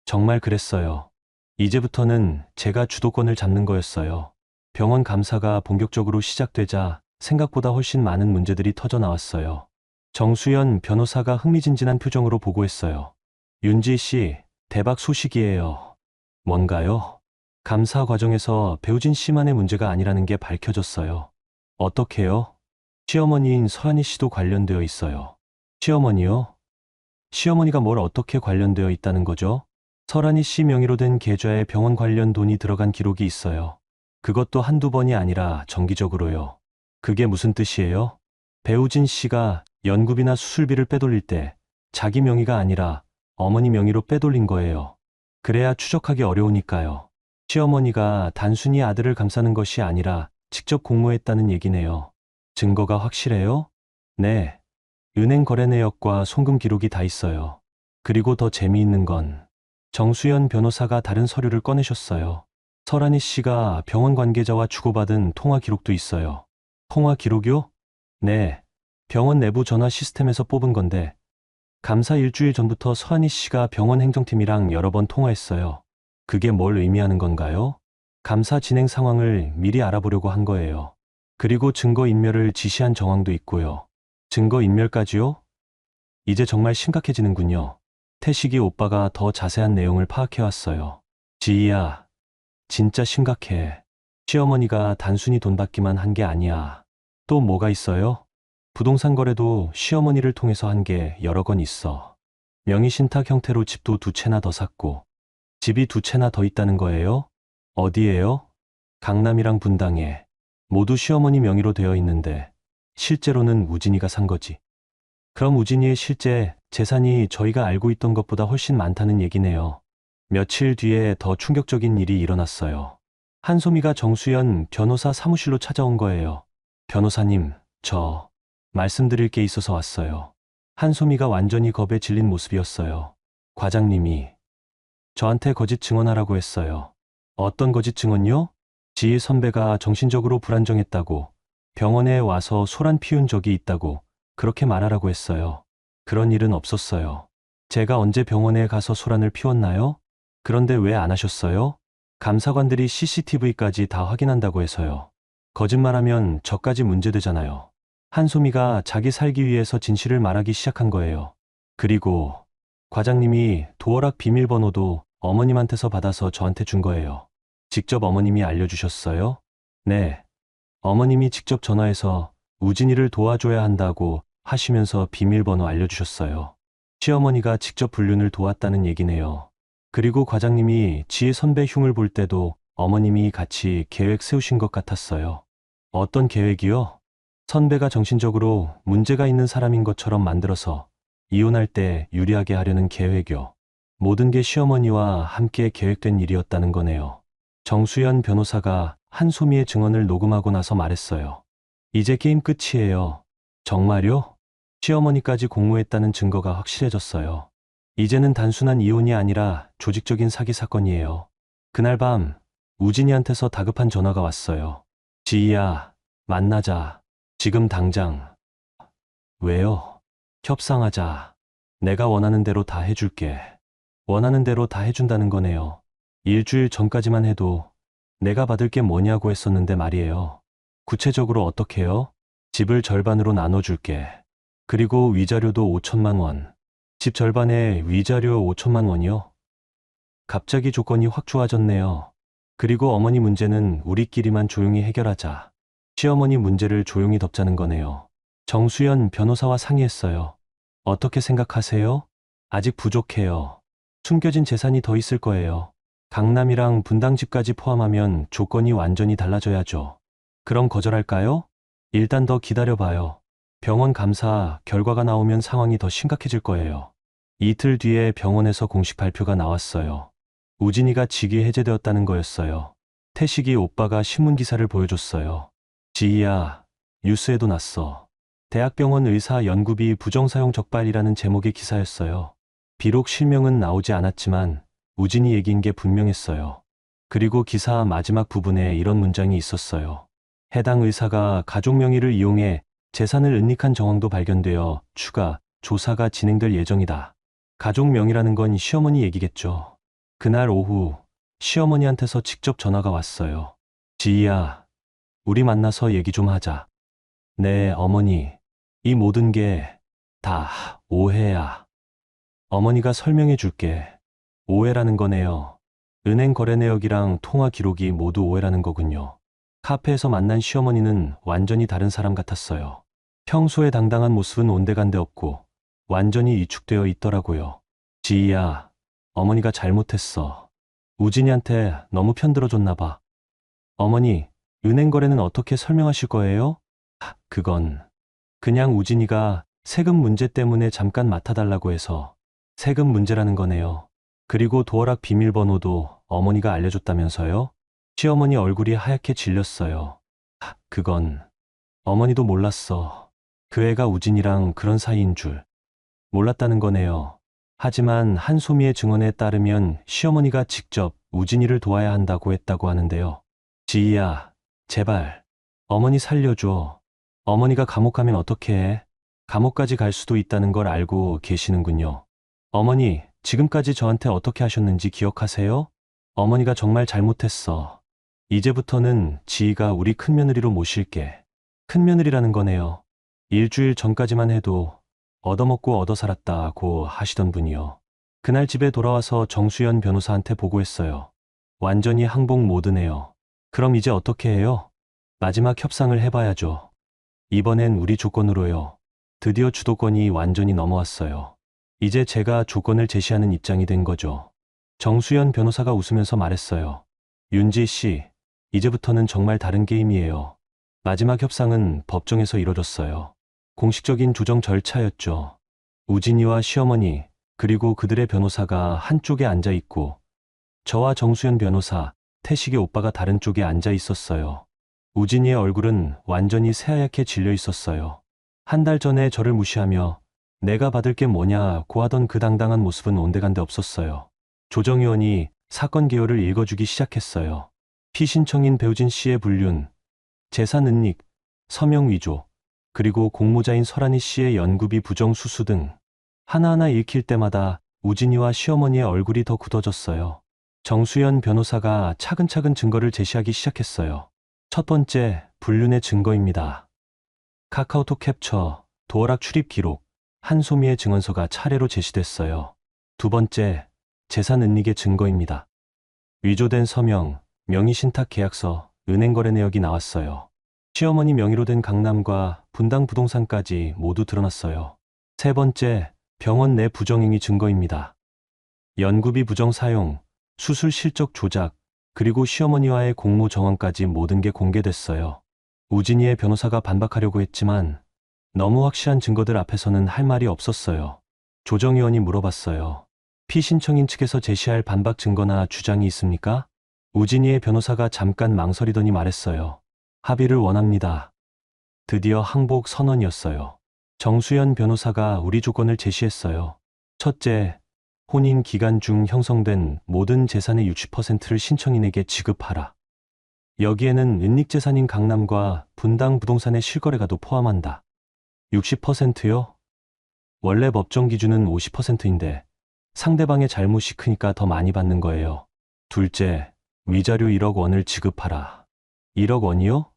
정말 그랬어요. 이제부터는 제가 주도권을 잡는 거였어요. 병원 감사가 본격적으로 시작되자 생각보다 훨씬 많은 문제들이 터져 나왔어요. 정수연 변호사가 흥미진진한 표정으로 보고했어요. 윤지 씨, 대박 소식이에요. 뭔가요? 감사 과정에서 배우진 씨만의 문제가 아니라는 게 밝혀졌어요. 어떻게요? 시어머니인 서한이 씨도 관련되어 있어요. 시어머니요? 시어머니가 뭘 어떻게 관련되어 있다는 거죠? 설한이 씨 명의로 된 계좌에 병원 관련 돈이 들어간 기록이 있어요. 그것도 한두 번이 아니라 정기적으로요. 그게 무슨 뜻이에요? 배우진 씨가 연구비나 수술비를 빼돌릴 때 자기 명의가 아니라 어머니 명의로 빼돌린 거예요. 그래야 추적하기 어려우니까요. 시어머니가 단순히 아들을 감싸는 것이 아니라 직접 공모했다는 얘기네요. 증거가 확실해요? 네. 은행 거래 내역과 송금 기록이 다 있어요. 그리고 더 재미있는 건 정수연 변호사가 다른 서류를 꺼내셨어요. 설한희 씨가 병원 관계자와 주고받은 통화 기록도 있어요. 통화 기록이요? 네. 병원 내부 전화 시스템에서 뽑은 건데 감사 일주일 전부터 서한희 씨가 병원 행정팀이랑 여러 번 통화했어요. 그게 뭘 의미하는 건가요? 감사 진행 상황을 미리 알아보려고 한 거예요. 그리고 증거인멸을 지시한 정황도 있고요. 증거인멸까지요? 이제 정말 심각해지는군요. 태식이 오빠가 더 자세한 내용을 파악해왔어요. 지희야, 진짜 심각해. 시어머니가 단순히 돈 받기만 한 게 아니야. 또 뭐가 있어요? 부동산 거래도 시어머니를 통해서 한 게 여러 건 있어. 명의신탁 형태로 집도 2채나 더 샀고, 집이 2채나 더 있다는 거예요? 어디예요? 강남이랑 분당에. 모두 시어머니 명의로 되어 있는데, 실제로는 우진이가 산 거지. 그럼 우진이의 실제 재산이 저희가 알고 있던 것보다 훨씬 많다는 얘기네요. 며칠 뒤에 더 충격적인 일이 일어났어요. 한소미가 정수연 변호사 사무실로 찾아온 거예요. 변호사님, 저 말씀드릴 게 있어서 왔어요. 한소미가 완전히 겁에 질린 모습이었어요. 과장님이 저한테 거짓 증언하라고 했어요. 어떤 거짓 증언요? 지희 선배가 정신적으로 불안정했다고, 병원에 와서 소란 피운 적이 있다고 그렇게 말하라고 했어요. 그런 일은 없었어요. 제가 언제 병원에 가서 소란을 피웠나요? 그런데 왜 안 하셨어요? 감사관들이 CCTV까지 다 확인한다고 해서요. 거짓말하면 저까지 문제되잖아요. 한소미가 자기 살기 위해서 진실을 말하기 시작한 거예요. 그리고 과장님이 도어락 비밀번호도 어머님한테서 받아서 저한테 준 거예요. 직접 어머님이 알려주셨어요? 네. 어머님이 직접 전화해서 우진이를 도와줘야 한다고 하시면서 비밀번호 알려주셨어요. 시어머니가 직접 불륜을 도왔다는 얘기네요. 그리고 과장님이 지혜 선배 흉을 볼 때도 어머님이 같이 계획 세우신 것 같았어요. 어떤 계획이요? 선배가 정신적으로 문제가 있는 사람인 것처럼 만들어서 이혼할 때 유리하게 하려는 계획이요. 모든 게 시어머니와 함께 계획된 일이었다는 거네요. 정수연 변호사가 한소미의 증언을 녹음하고 나서 말했어요. 이제 게임 끝이에요. 정말요? 시어머니까지 공모했다는 증거가 확실해졌어요. 이제는 단순한 이혼이 아니라 조직적인 사기 사건이에요. 그날 밤 우진이한테서 다급한 전화가 왔어요. 지희야, 만나자. 지금 당장. 왜요? 협상하자. 내가 원하는 대로 다 해줄게. 원하는 대로 다 해준다는 거네요. 일주일 전까지만 해도 내가 받을 게 뭐냐고 했었는데 말이에요. 구체적으로 어떻게요? 집을 절반으로 나눠줄게. 그리고 위자료도 5천만 원. 집 절반에 위자료 5천만 원이요? 갑자기 조건이 확 좋아졌네요. 그리고 어머니 문제는 우리끼리만 조용히 해결하자. 시어머니 문제를 조용히 덮자는 거네요. 정수연 변호사와 상의했어요. 어떻게 생각하세요? 아직 부족해요. 숨겨진 재산이 더 있을 거예요. 강남이랑 분당집까지 포함하면 조건이 완전히 달라져야죠. 그럼 거절할까요? 일단 더 기다려봐요. 병원 감사 결과가 나오면 상황이 더 심각해질 거예요. 이틀 뒤에 병원에서 공식 발표가 나왔어요. 우진이가 직위 해제되었다는 거였어요. 태식이 오빠가 신문기사를 보여줬어요. 지희야, 뉴스에도 났어. 대학병원 의사 연구비 부정사용 적발이라는 제목의 기사였어요. 비록 실명은 나오지 않았지만 우진이 얘기인 게 분명했어요. 그리고 기사 마지막 부분에 이런 문장이 있었어요. 해당 의사가 가족 명의를 이용해 재산을 은닉한 정황도 발견되어 추가 조사가 진행될 예정이다. 가족 명의라는 건 시어머니 얘기겠죠. 그날 오후 시어머니한테서 직접 전화가 왔어요. 지희야, 우리 만나서 얘기 좀 하자. 네, 어머니. 이 모든 게 다 오해야. 어머니가 설명해 줄게. 오해라는 거네요. 은행 거래 내역이랑 통화 기록이 모두 오해라는 거군요. 카페에서 만난 시어머니는 완전히 다른 사람 같았어요. 평소에 당당한 모습은 온데간데 없고 완전히 위축되어 있더라고요. 지희야, 어머니가 잘못했어. 우진이한테 너무 편들어줬나 봐. 어머니, 은행 거래는 어떻게 설명하실 거예요? 그건 그냥 우진이가 세금 문제 때문에 잠깐 맡아달라고 해서 세금 문제라는 거네요. 그리고 도어락 비밀번호도 어머니가 알려줬다면서요? 시어머니 얼굴이 하얗게 질렸어요. 그건 어머니도 몰랐어. 그 애가 우진이랑 그런 사이인 줄 몰랐다는 거네요. 하지만 한소미의 증언에 따르면 시어머니가 직접 우진이를 도와야 한다고 했다고 하는데요. 지희야, 제발 어머니 살려줘. 어머니가 감옥 가면 어떡해 해? 감옥까지 갈 수도 있다는 걸 알고 계시는군요. 어머니, 지금까지 저한테 어떻게 하셨는지 기억하세요? 어머니가 정말 잘못했어. 이제부터는 지희가 우리 큰며느리로 모실게. 큰며느리라는 거네요. 일주일 전까지만 해도 얻어먹고 얻어살았다고 하시던 분이요. 그날 집에 돌아와서 정수연 변호사한테 보고했어요. 완전히 항복 모드네요. 그럼 이제 어떻게 해요? 마지막 협상을 해봐야죠. 이번엔 우리 조건으로요. 드디어 주도권이 완전히 넘어왔어요. 이제 제가 조건을 제시하는 입장이 된 거죠. 정수연 변호사가 웃으면서 말했어요. 윤지 씨, 이제부터는 정말 다른 게임이에요. 마지막 협상은 법정에서 이뤄졌어요. 공식적인 조정 절차였죠. 우진이와 시어머니, 그리고 그들의 변호사가 한쪽에 앉아 있고, 저와 정수연 변호사, 태식의 오빠가 다른 쪽에 앉아 있었어요. 우진이의 얼굴은 완전히 새하얗게 질려 있었어요. 한 달 전에 저를 무시하며 내가 받을 게 뭐냐고 하던 그 당당한 모습은 온데간데 없었어요. 조정의원이 사건 개요를 읽어주기 시작했어요. 피신청인 배우진 씨의 불륜, 재산 은닉, 서명 위조, 그리고 공모자인 설한희 씨의 연구비 부정 수수 등 하나하나 읽힐 때마다 우진이와 시어머니의 얼굴이 더 굳어졌어요. 정수연 변호사가 차근차근 증거를 제시하기 시작했어요. 첫 번째, 불륜의 증거입니다. 카카오톡 캡처, 도어락 출입 기록, 한소미의 증언서가 차례로 제시됐어요. 두 번째, 재산 은닉의 증거입니다. 위조된 서명, 명의신탁 계약서, 은행 거래 내역이 나왔어요. 시어머니 명의로 된 강남과 분당 부동산까지 모두 드러났어요. 세 번째, 병원 내 부정행위 증거입니다. 연구비 부정 사용, 수술 실적 조작, 그리고 시어머니와의 공모 정황까지 모든 게 공개됐어요. 우진이의 변호사가 반박하려고 했지만 너무 확실한 증거들 앞에서는 할 말이 없었어요. 조정의원이 물어봤어요. 피신청인 측에서 제시할 반박 증거나 주장이 있습니까? 우진이의 변호사가 잠깐 망설이더니 말했어요. 합의를 원합니다. 드디어 항복 선언이었어요. 정수연 변호사가 우리 조건을 제시했어요. 첫째, 혼인 기간 중 형성된 모든 재산의 60%를 신청인에게 지급하라. 여기에는 은닉재산인 강남과 분당 부동산의 실거래가도 포함한다. 60%요? 원래 법정 기준은 50%인데 상대방의 잘못이 크니까 더 많이 받는 거예요. 둘째, 위자료 1억 원을 지급하라. 1억 원이요?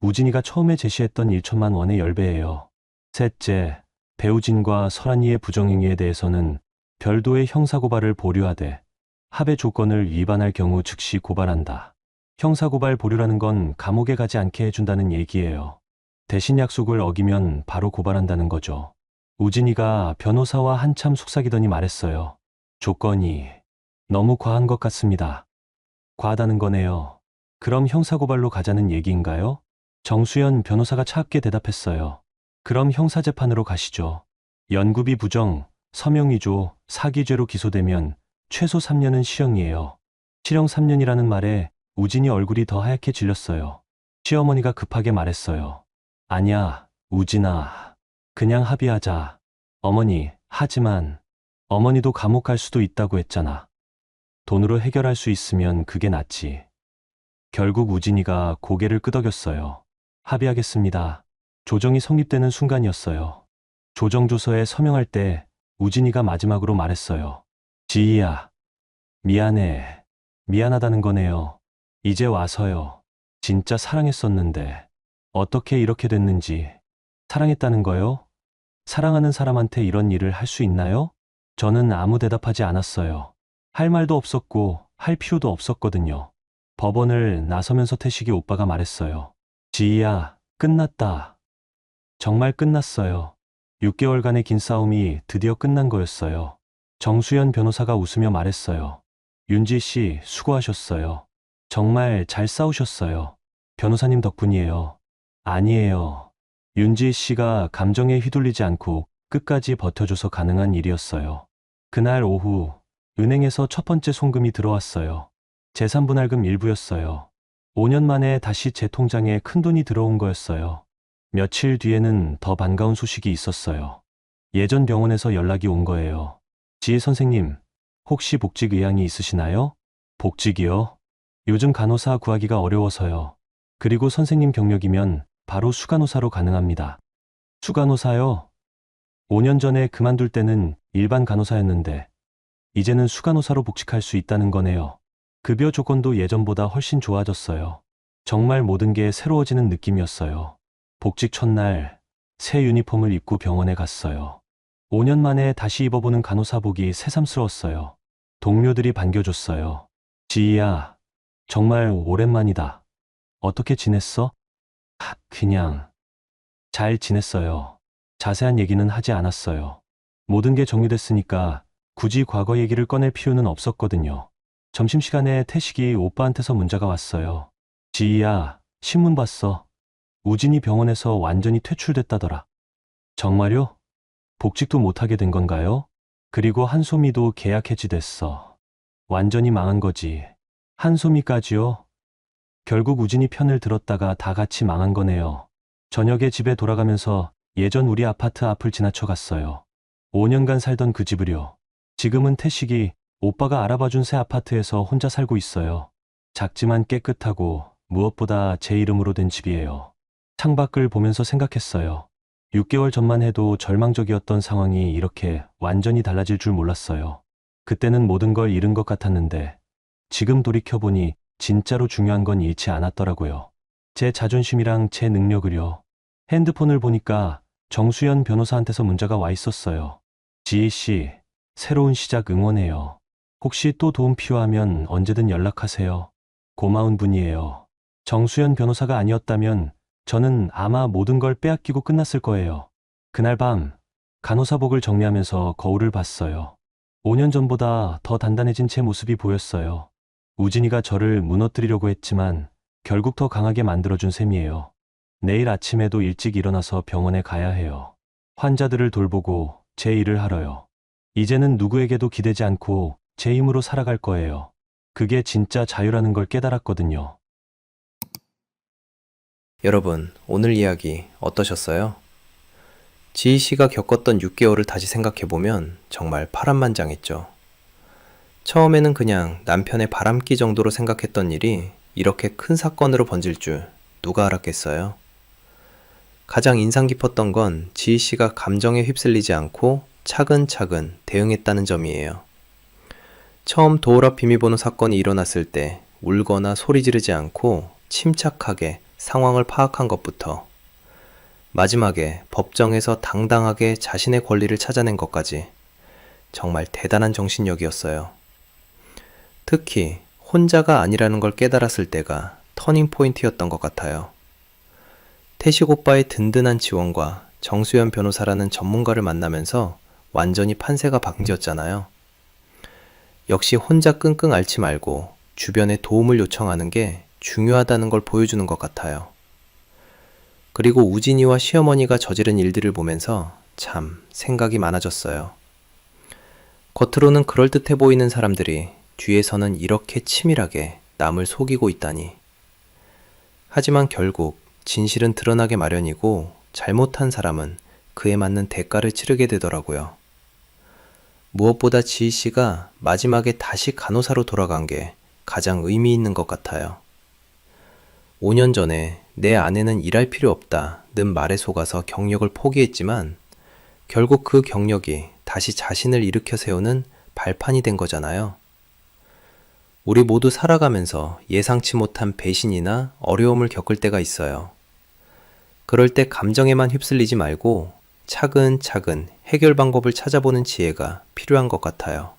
우진이가 처음에 제시했던 1천만 원의 10배예요. 셋째, 배우진과 설한이의 부정행위에 대해서는 별도의 형사고발을 보류하되 합의 조건을 위반할 경우 즉시 고발한다. 형사고발 보류라는 건 감옥에 가지 않게 해준다는 얘기예요. 대신 약속을 어기면 바로 고발한다는 거죠. 우진이가 변호사와 한참 속삭이더니 말했어요. 조건이 너무 과한 것 같습니다. 과하다는 거네요. 그럼 형사고발로 가자는 얘기인가요? 정수연 변호사가 차갑게 대답했어요. 그럼 형사재판으로 가시죠. 연구비 부정, 서명위조, 사기죄로 기소되면 최소 3년은 실형이에요. 실형 3년이라는 말에 우진이 얼굴이 더 하얗게 질렸어요. 시어머니가 급하게 말했어요. 아니야, 우진아. 그냥 합의하자. 어머니, 하지만 어머니도 감옥 갈 수도 있다고 했잖아. 돈으로 해결할 수 있으면 그게 낫지. 결국 우진이가 고개를 끄덕였어요. 합의하겠습니다. 조정이 성립되는 순간이었어요. 조정조서에 서명할 때 우진이가 마지막으로 말했어요. 지희야, 미안해. 미안하다는 거네요. 이제 와서요. 진짜 사랑했었는데 어떻게 이렇게 됐는지. 사랑했다는 거요? 사랑하는 사람한테 이런 일을 할 수 있나요? 저는 아무 대답하지 않았어요. 할 말도 없었고 할 필요도 없었거든요. 법원을 나서면서 태식이 오빠가 말했어요. 지희야, 끝났다. 정말 끝났어요. 6개월간의 긴 싸움이 드디어 끝난 거였어요. 정수연 변호사가 웃으며 말했어요. 윤지 씨, 수고하셨어요. 정말 잘 싸우셨어요. 변호사님 덕분이에요. 아니에요. 윤지 씨가 감정에 휘둘리지 않고 끝까지 버텨줘서 가능한 일이었어요. 그날 오후, 은행에서 첫 번째 송금이 들어왔어요. 재산분할금 일부였어요. 5년 만에 다시 제 통장에 큰돈이 들어온 거였어요. 며칠 뒤에는 더 반가운 소식이 있었어요. 예전 병원에서 연락이 온 거예요. 지혜 선생님, 혹시 복직 의향이 있으시나요? 복직이요? 요즘 간호사 구하기가 어려워서요. 그리고 선생님 경력이면 바로 수간호사로 가능합니다. 수간호사요? 5년 전에 그만둘 때는 일반 간호사였는데 이제는 수간호사로 복직할 수 있다는 거네요. 급여 조건도 예전보다 훨씬 좋아졌어요. 정말 모든 게 새로워지는 느낌이었어요. 복직 첫날 새 유니폼을 입고 병원에 갔어요. 5년 만에 다시 입어보는 간호사복이 새삼스러웠어요. 동료들이 반겨줬어요. 지희야, 정말 오랜만이다. 어떻게 지냈어? 그냥 잘 지냈어요. 자세한 얘기는 하지 않았어요. 모든 게 정리됐으니까 굳이 과거 얘기를 꺼낼 필요는 없었거든요. 점심시간에 태식이 오빠한테서 문자가 왔어요. 지희야, 신문 봤어. 우진이 병원에서 완전히 퇴출됐다더라. 정말요? 복직도 못하게 된 건가요? 그리고 한소미도 계약 해지됐어. 완전히 망한 거지. 한소미까지요? 결국 우진이 편을 들었다가 다 같이 망한 거네요. 저녁에 집에 돌아가면서 예전 우리 아파트 앞을 지나쳐 갔어요. 5년간 살던 그 집을요. 지금은 태식이 오빠가 알아봐준 새 아파트에서 혼자 살고 있어요. 작지만 깨끗하고 무엇보다 제 이름으로 된 집이에요. 창밖을 보면서 생각했어요. 6개월 전만 해도 절망적이었던 상황이 이렇게 완전히 달라질 줄 몰랐어요. 그때는 모든 걸 잃은 것 같았는데 지금 돌이켜보니 진짜로 중요한 건 잃지 않았더라고요. 제 자존심이랑 제 능력을요. 핸드폰을 보니까 정수연 변호사한테서 문자가 와 있었어요. 지희 씨, 새로운 시작 응원해요. 혹시 또 도움 필요하면 언제든 연락하세요. 고마운 분이에요. 정수연 변호사가 아니었다면 저는 아마 모든 걸 빼앗기고 끝났을 거예요. 그날 밤 간호사복을 정리하면서 거울을 봤어요. 5년 전보다 더 단단해진 제 모습이 보였어요. 우진이가 저를 무너뜨리려고 했지만 결국 더 강하게 만들어준 셈이에요. 내일 아침에도 일찍 일어나서 병원에 가야 해요. 환자들을 돌보고 제 일을 하러요. 이제는 누구에게도 기대지 않고 제 힘으로 살아갈 거예요. 그게 진짜 자유라는 걸 깨달았거든요. 여러분, 오늘 이야기 어떠셨어요? 지희 씨가 겪었던 6개월을 다시 생각해보면 정말 파란만장했죠. 처음에는 그냥 남편의 바람기 정도로 생각했던 일이 이렇게 큰 사건으로 번질 줄 누가 알았겠어요? 가장 인상 깊었던 건 지희 씨가 감정에 휩쓸리지 않고 차근차근 대응했다는 점이에요. 처음 도어락 비밀번호 사건이 일어났을 때 울거나 소리 지르지 않고 침착하게 상황을 파악한 것부터 마지막에 법정에서 당당하게 자신의 권리를 찾아낸 것까지 정말 대단한 정신력이었어요. 특히 혼자가 아니라는 걸 깨달았을 때가 터닝 포인트였던 것 같아요. 태식 오빠의 든든한 지원과 정수연 변호사라는 전문가를 만나면서 완전히 판세가 바뀌었잖아요. 역시 혼자 끙끙 앓지 말고 주변에 도움을 요청하는 게 중요하다는 걸 보여주는 것 같아요. 그리고 우진이와 시어머니가 저지른 일들을 보면서 참 생각이 많아졌어요. 겉으로는 그럴듯해 보이는 사람들이 뒤에서는 이렇게 치밀하게 남을 속이고 있다니. 하지만 결국 진실은 드러나게 마련이고 잘못한 사람은 그에 맞는 대가를 치르게 되더라고요. 무엇보다 지희 씨가 마지막에 다시 간호사로 돌아간 게 가장 의미 있는 것 같아요. 5년 전에 내 아내는 일할 필요 없다는 말에 속아서 경력을 포기했지만 결국 그 경력이 다시 자신을 일으켜 세우는 발판이 된 거잖아요. 우리 모두 살아가면서 예상치 못한 배신이나 어려움을 겪을 때가 있어요. 그럴 때 감정에만 휩쓸리지 말고 차근차근 해결 방법을 찾아보는 지혜가 필요한 것 같아요.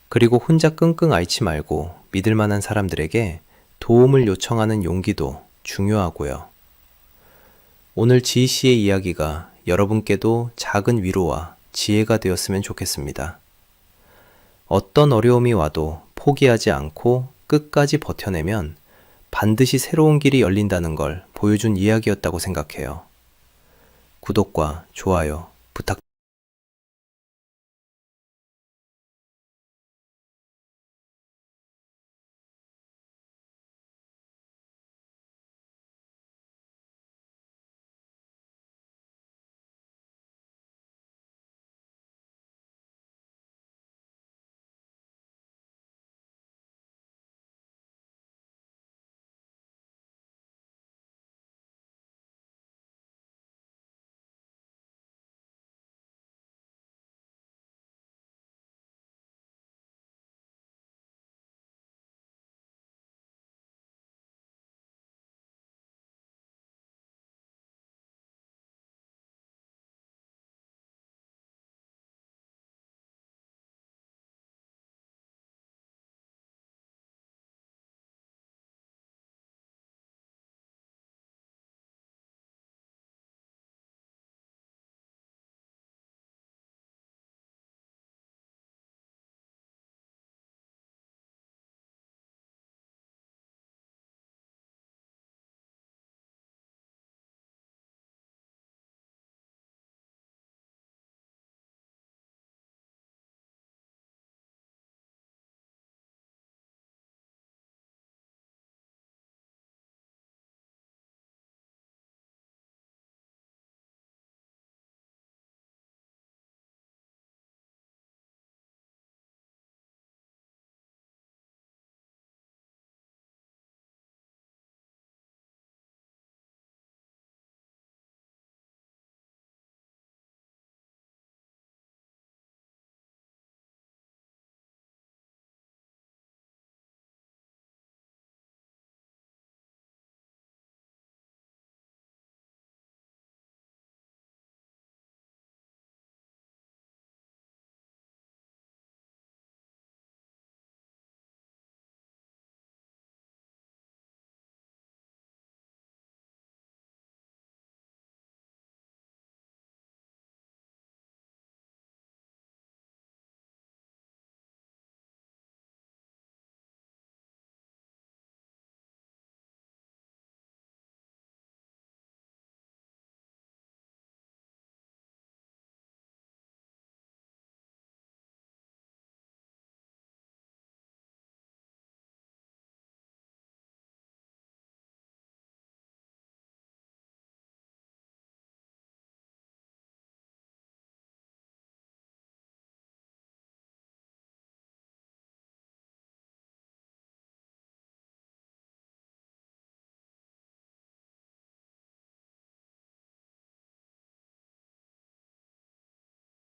그리고 혼자 끙끙 앓지 말고 믿을 만한 사람들에게 도움을 요청하는 용기도 중요하고요. 오늘 지희 씨의 이야기가 여러분께도 작은 위로와 지혜가 되었으면 좋겠습니다. 어떤 어려움이 와도 포기하지 않고 끝까지 버텨내면 반드시 새로운 길이 열린다는 걸 보여준 이야기였다고 생각해요. 구독과 좋아요 부탁드립니다.